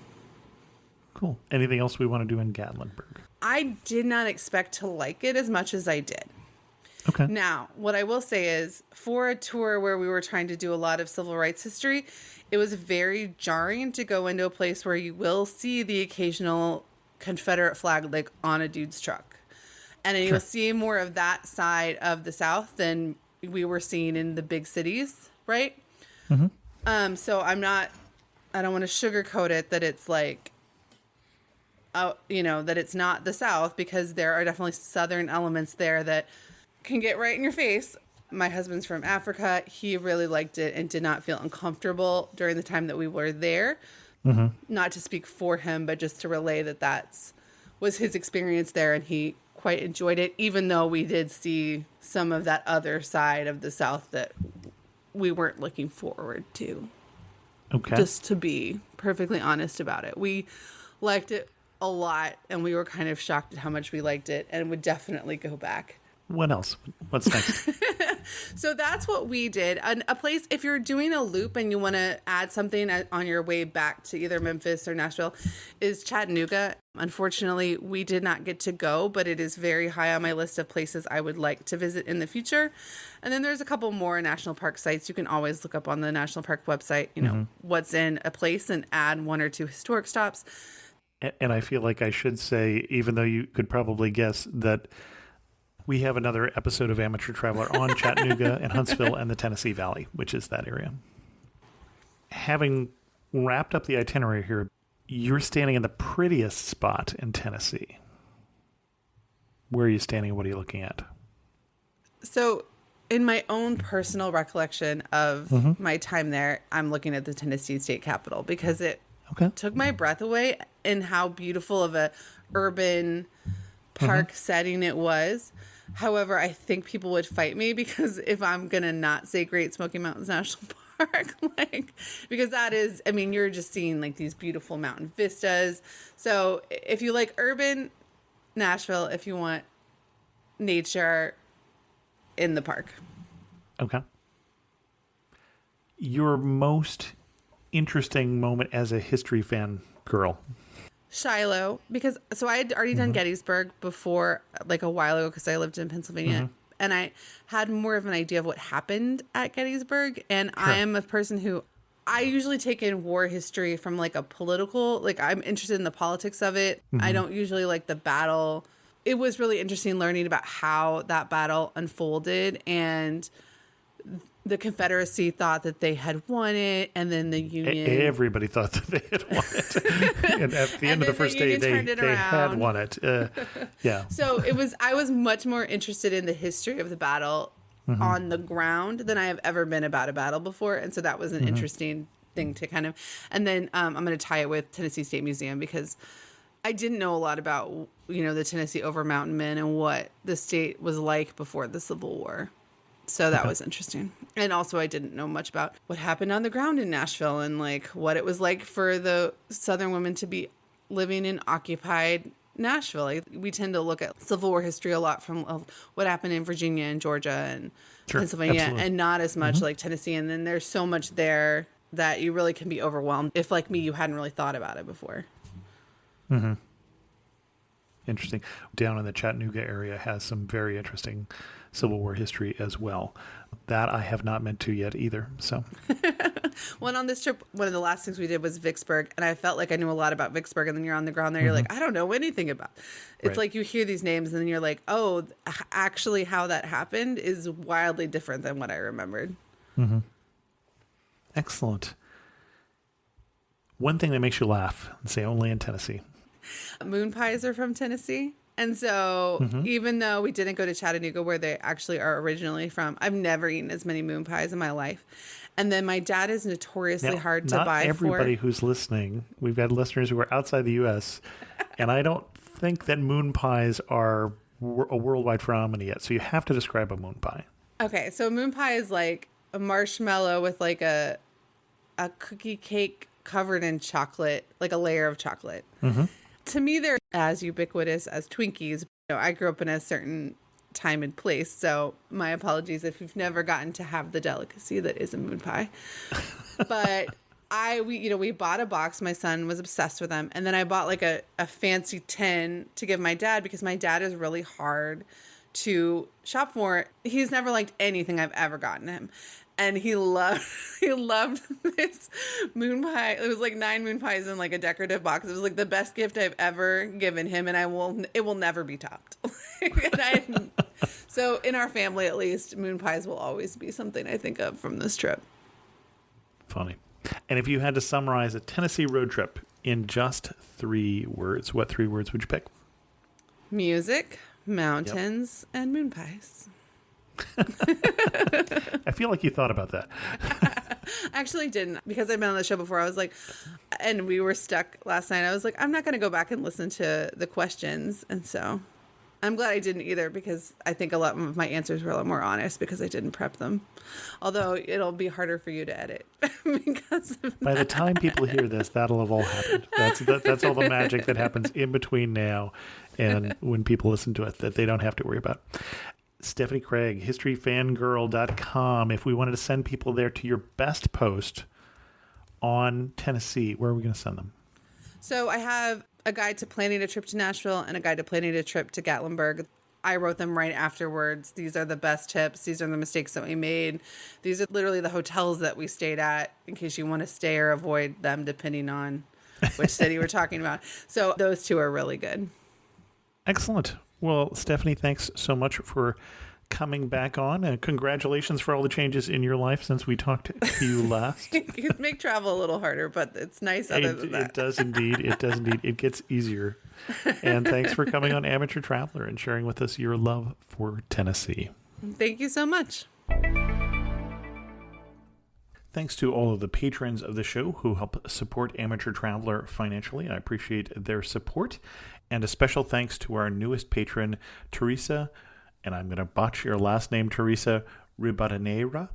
D: Cool. Anything else we want to do in Gatlinburg?
C: I did not expect to like it as much as I did.
D: Okay.
C: Now, what I will say is for a tour where we were trying to do a lot of civil rights history, it was very jarring to go into a place where you will see the occasional Confederate flag like on a dude's truck. And you'll see more of that side of the South than we were seeing in the big cities, right? So I don't want to sugarcoat it that it's like, that it's not the South, because there are definitely Southern elements there that can get right in your face. My husband's from Africa. He really liked it and did not feel uncomfortable during the time that we were there. Not to speak for him, but just to relay that was his experience there, and he quite enjoyed it, even though we did see some of that other side of the South that we weren't looking forward to.
D: Okay.
C: Just to be perfectly honest about it. We liked it a lot, and we were kind of shocked at how much we liked it and would definitely go back.
D: What else? What's next?
C: So that's what we did. A place, if you're doing a loop and you want to add something on your way back to either Memphis or Nashville, is Chattanooga. Unfortunately, we did not get to go, but it is very high on my list of places I would like to visit in the future. And then there's a couple more national park sites. You can always look up on the national park website, what's in a place, and add 1 or 2 historic stops.
D: And I feel like I should say, even though you could probably guess, that we have another episode of Amateur Traveler on Chattanooga and Huntsville and the Tennessee Valley, which is that area. Having wrapped up the itinerary here, you're standing in the prettiest spot in Tennessee. Where are you standing? What are you looking at?
C: So in my own personal recollection of my time there, I'm looking at the Tennessee State Capitol because it took my breath away in how beautiful of a urban park setting it was. However, I think people would fight me because if I'm going to not say Great Smoky Mountains National Park, because that is, you're just seeing like these beautiful mountain vistas. So if you like urban, Nashville, if you want nature, in the park.
D: Okay. Your most interesting moment as a history fan girl?
C: Shiloh, because I had already done Gettysburg before, like a while ago, because I lived in Pennsylvania, and I had more of an idea of what happened at Gettysburg. And I am a person who I usually take in war history from like a political, like I'm interested in the politics of it. I don't usually like the battle. It was really interesting learning about how that battle unfolded, and the Confederacy thought that they had won it, and then the Union...
D: Everybody thought that they had won it. And at the end of the first day, they had won it. Yeah.
C: So I was much more interested in the history of the battle on the ground than I have ever been about a battle before. And so that was an interesting thing to kind of... And then I'm going to tie it with Tennessee State Museum, because I didn't know a lot about, the Tennessee Over-Mountain Men and what the state was like before the Civil War. So that was interesting. And also I didn't know much about what happened on the ground in Nashville and like what it was like for the Southern women to be living in occupied Nashville. Like, we tend to look at Civil War history a lot from what happened in Virginia and Georgia and Pennsylvania, and not as much like Tennessee. And then there's so much there that you really can be overwhelmed if, like me, you hadn't really thought about it before.
D: Interesting. Down in the Chattanooga area has some very interesting Civil War history as well. That I have not been to yet either. So,
C: well, on this trip, one of the last things we did was Vicksburg, and I felt like I knew a lot about Vicksburg. And then you're on the ground there, you're like, I don't know anything about. It's like you hear these names, and then you're like, oh, actually, how that happened is wildly different than what I remembered.
D: Excellent. One thing that makes you laugh, and say only in Tennessee.
C: Moon pies are from Tennessee. And so even though we didn't go to Chattanooga, where they actually are originally from, I've never eaten as many moon pies in my life. And then my dad is notoriously hard to buy
D: Not everybody
C: for.
D: who's listening, we've got listeners who are outside the U.S., and I don't think that moon pies are a worldwide phenomenon yet. So you have to describe a moon pie.
C: Okay, so a moon pie is like a marshmallow with like a cookie cake covered in chocolate, like a layer of chocolate. To me, they're as ubiquitous as Twinkies. You know, I grew up in a certain time and place, so my apologies if you've never gotten to have the delicacy that is a moon pie. But we bought a box. My son was obsessed with them, and then I bought like a fancy tin to give my dad because my dad is really hard to shop for. He's never liked anything I've ever gotten him. And he loved this moon pie. It was like 9 moon pies in like a decorative box. It was like the best gift I've ever given him, and it will never be topped. So in our family, at least, moon pies will always be something I think of from this trip.
D: Funny. And if you had to summarize a Tennessee road trip in just 3 words, what 3 words would you pick?
C: Music, mountains, and moon pies.
D: I feel like you thought about that.
C: I actually didn't, because I've been on the show before. I was like, and we were stuck last night. I was like, I'm not going to go back and listen to the questions. And so I'm glad I didn't either, because I think a lot of my answers were a lot more honest because I didn't prep them. Although it'll be harder for you to edit because of
D: By the time people hear this, that'll have all happened. That's all the magic that happens in between now and when people listen to it that they don't have to worry about. Stephanie Craig, historyfangirl.com. If we wanted to send people there to your best post on Tennessee, where are we going to send them?
C: So I have a guide to planning a trip to Nashville and a guide to planning a trip to Gatlinburg. I wrote them right afterwards. These are the best tips. These are the mistakes that we made. These are literally the hotels that we stayed at in case you want to stay or avoid them, depending on which city we're talking about. So those 2 are really good.
D: Excellent. Well, Stephanie, thanks so much for coming back on, and congratulations for all the changes in your life since we talked to you last.
C: You make travel a little harder, but it's nice other than that.
D: It does indeed. It does indeed. It gets easier. And thanks for coming on Amateur Traveler and sharing with us your love for Tennessee.
C: Thank you so much.
D: Thanks to all of the patrons of the show who help support Amateur Traveler financially. I appreciate their support. And a special thanks to our newest patron, Teresa, and I'm going to botch your last name, Teresa Ribadeneira,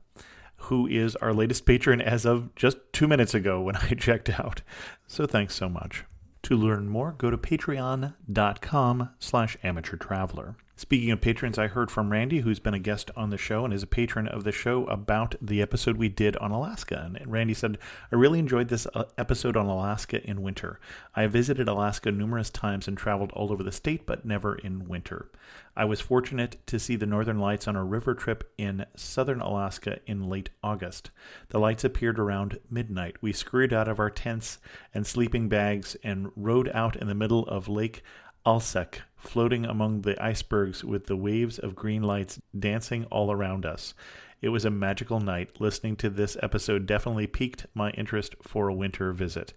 D: who is our latest patron as of just 2 minutes ago when I checked out. So thanks so much. To learn more, go to patreon.com/amateurtraveler. Speaking of patrons, I heard from Randy, who's been a guest on the show and is a patron of the show, about the episode we did on Alaska. And Randy said, I really enjoyed this episode on Alaska in winter. I have visited Alaska numerous times and traveled all over the state, but never in winter. I was fortunate to see the northern lights on a river trip in southern Alaska in late August. The lights appeared around midnight. We scurried out of our tents and sleeping bags and rode out in the middle of Lake Alsek, floating among the icebergs with the waves of green lights dancing all around us. It was a magical night. Listening to this episode definitely piqued my interest for a winter visit.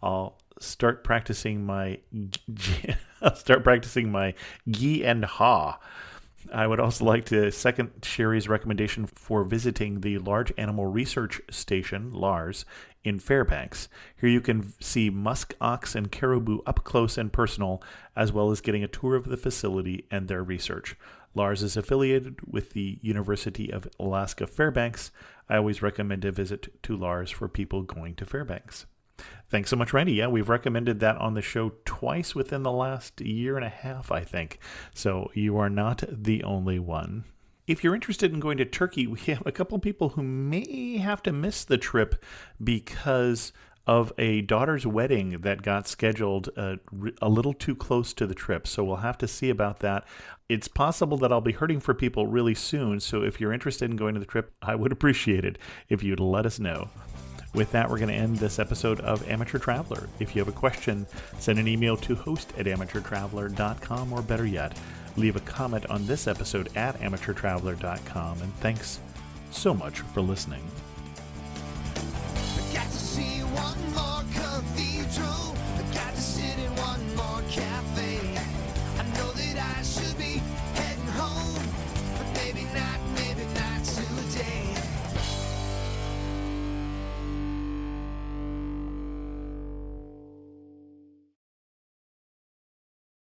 D: I'll start practicing my gi and ha. I would also like to second Sherry's recommendation for visiting the Large Animal Research Station, LARS, in Fairbanks. Here you can see musk ox and caribou up close and personal, as well as getting a tour of the facility and their research. LARS is affiliated with the University of Alaska Fairbanks. I always recommend a visit to LARS for people going to Fairbanks. Thanks so much, Randy. Yeah, we've recommended that on the show twice within the last year and a half, I think. So you are not the only one. If you're interested in going to Turkey, we have a couple of people who may have to miss the trip because of a daughter's wedding that got scheduled a little too close to the trip. So we'll have to see about that. It's possible that I'll be hurting for people really soon. So if you're interested in going to the trip, I would appreciate it if you'd let us know. With that, we're going to end this episode of Amateur Traveler. If you have a question, send an email to host@amateurtraveler.com, or better yet, leave a comment on this episode at amateurtraveler.com. And thanks so much for listening.
B: Got to see one more.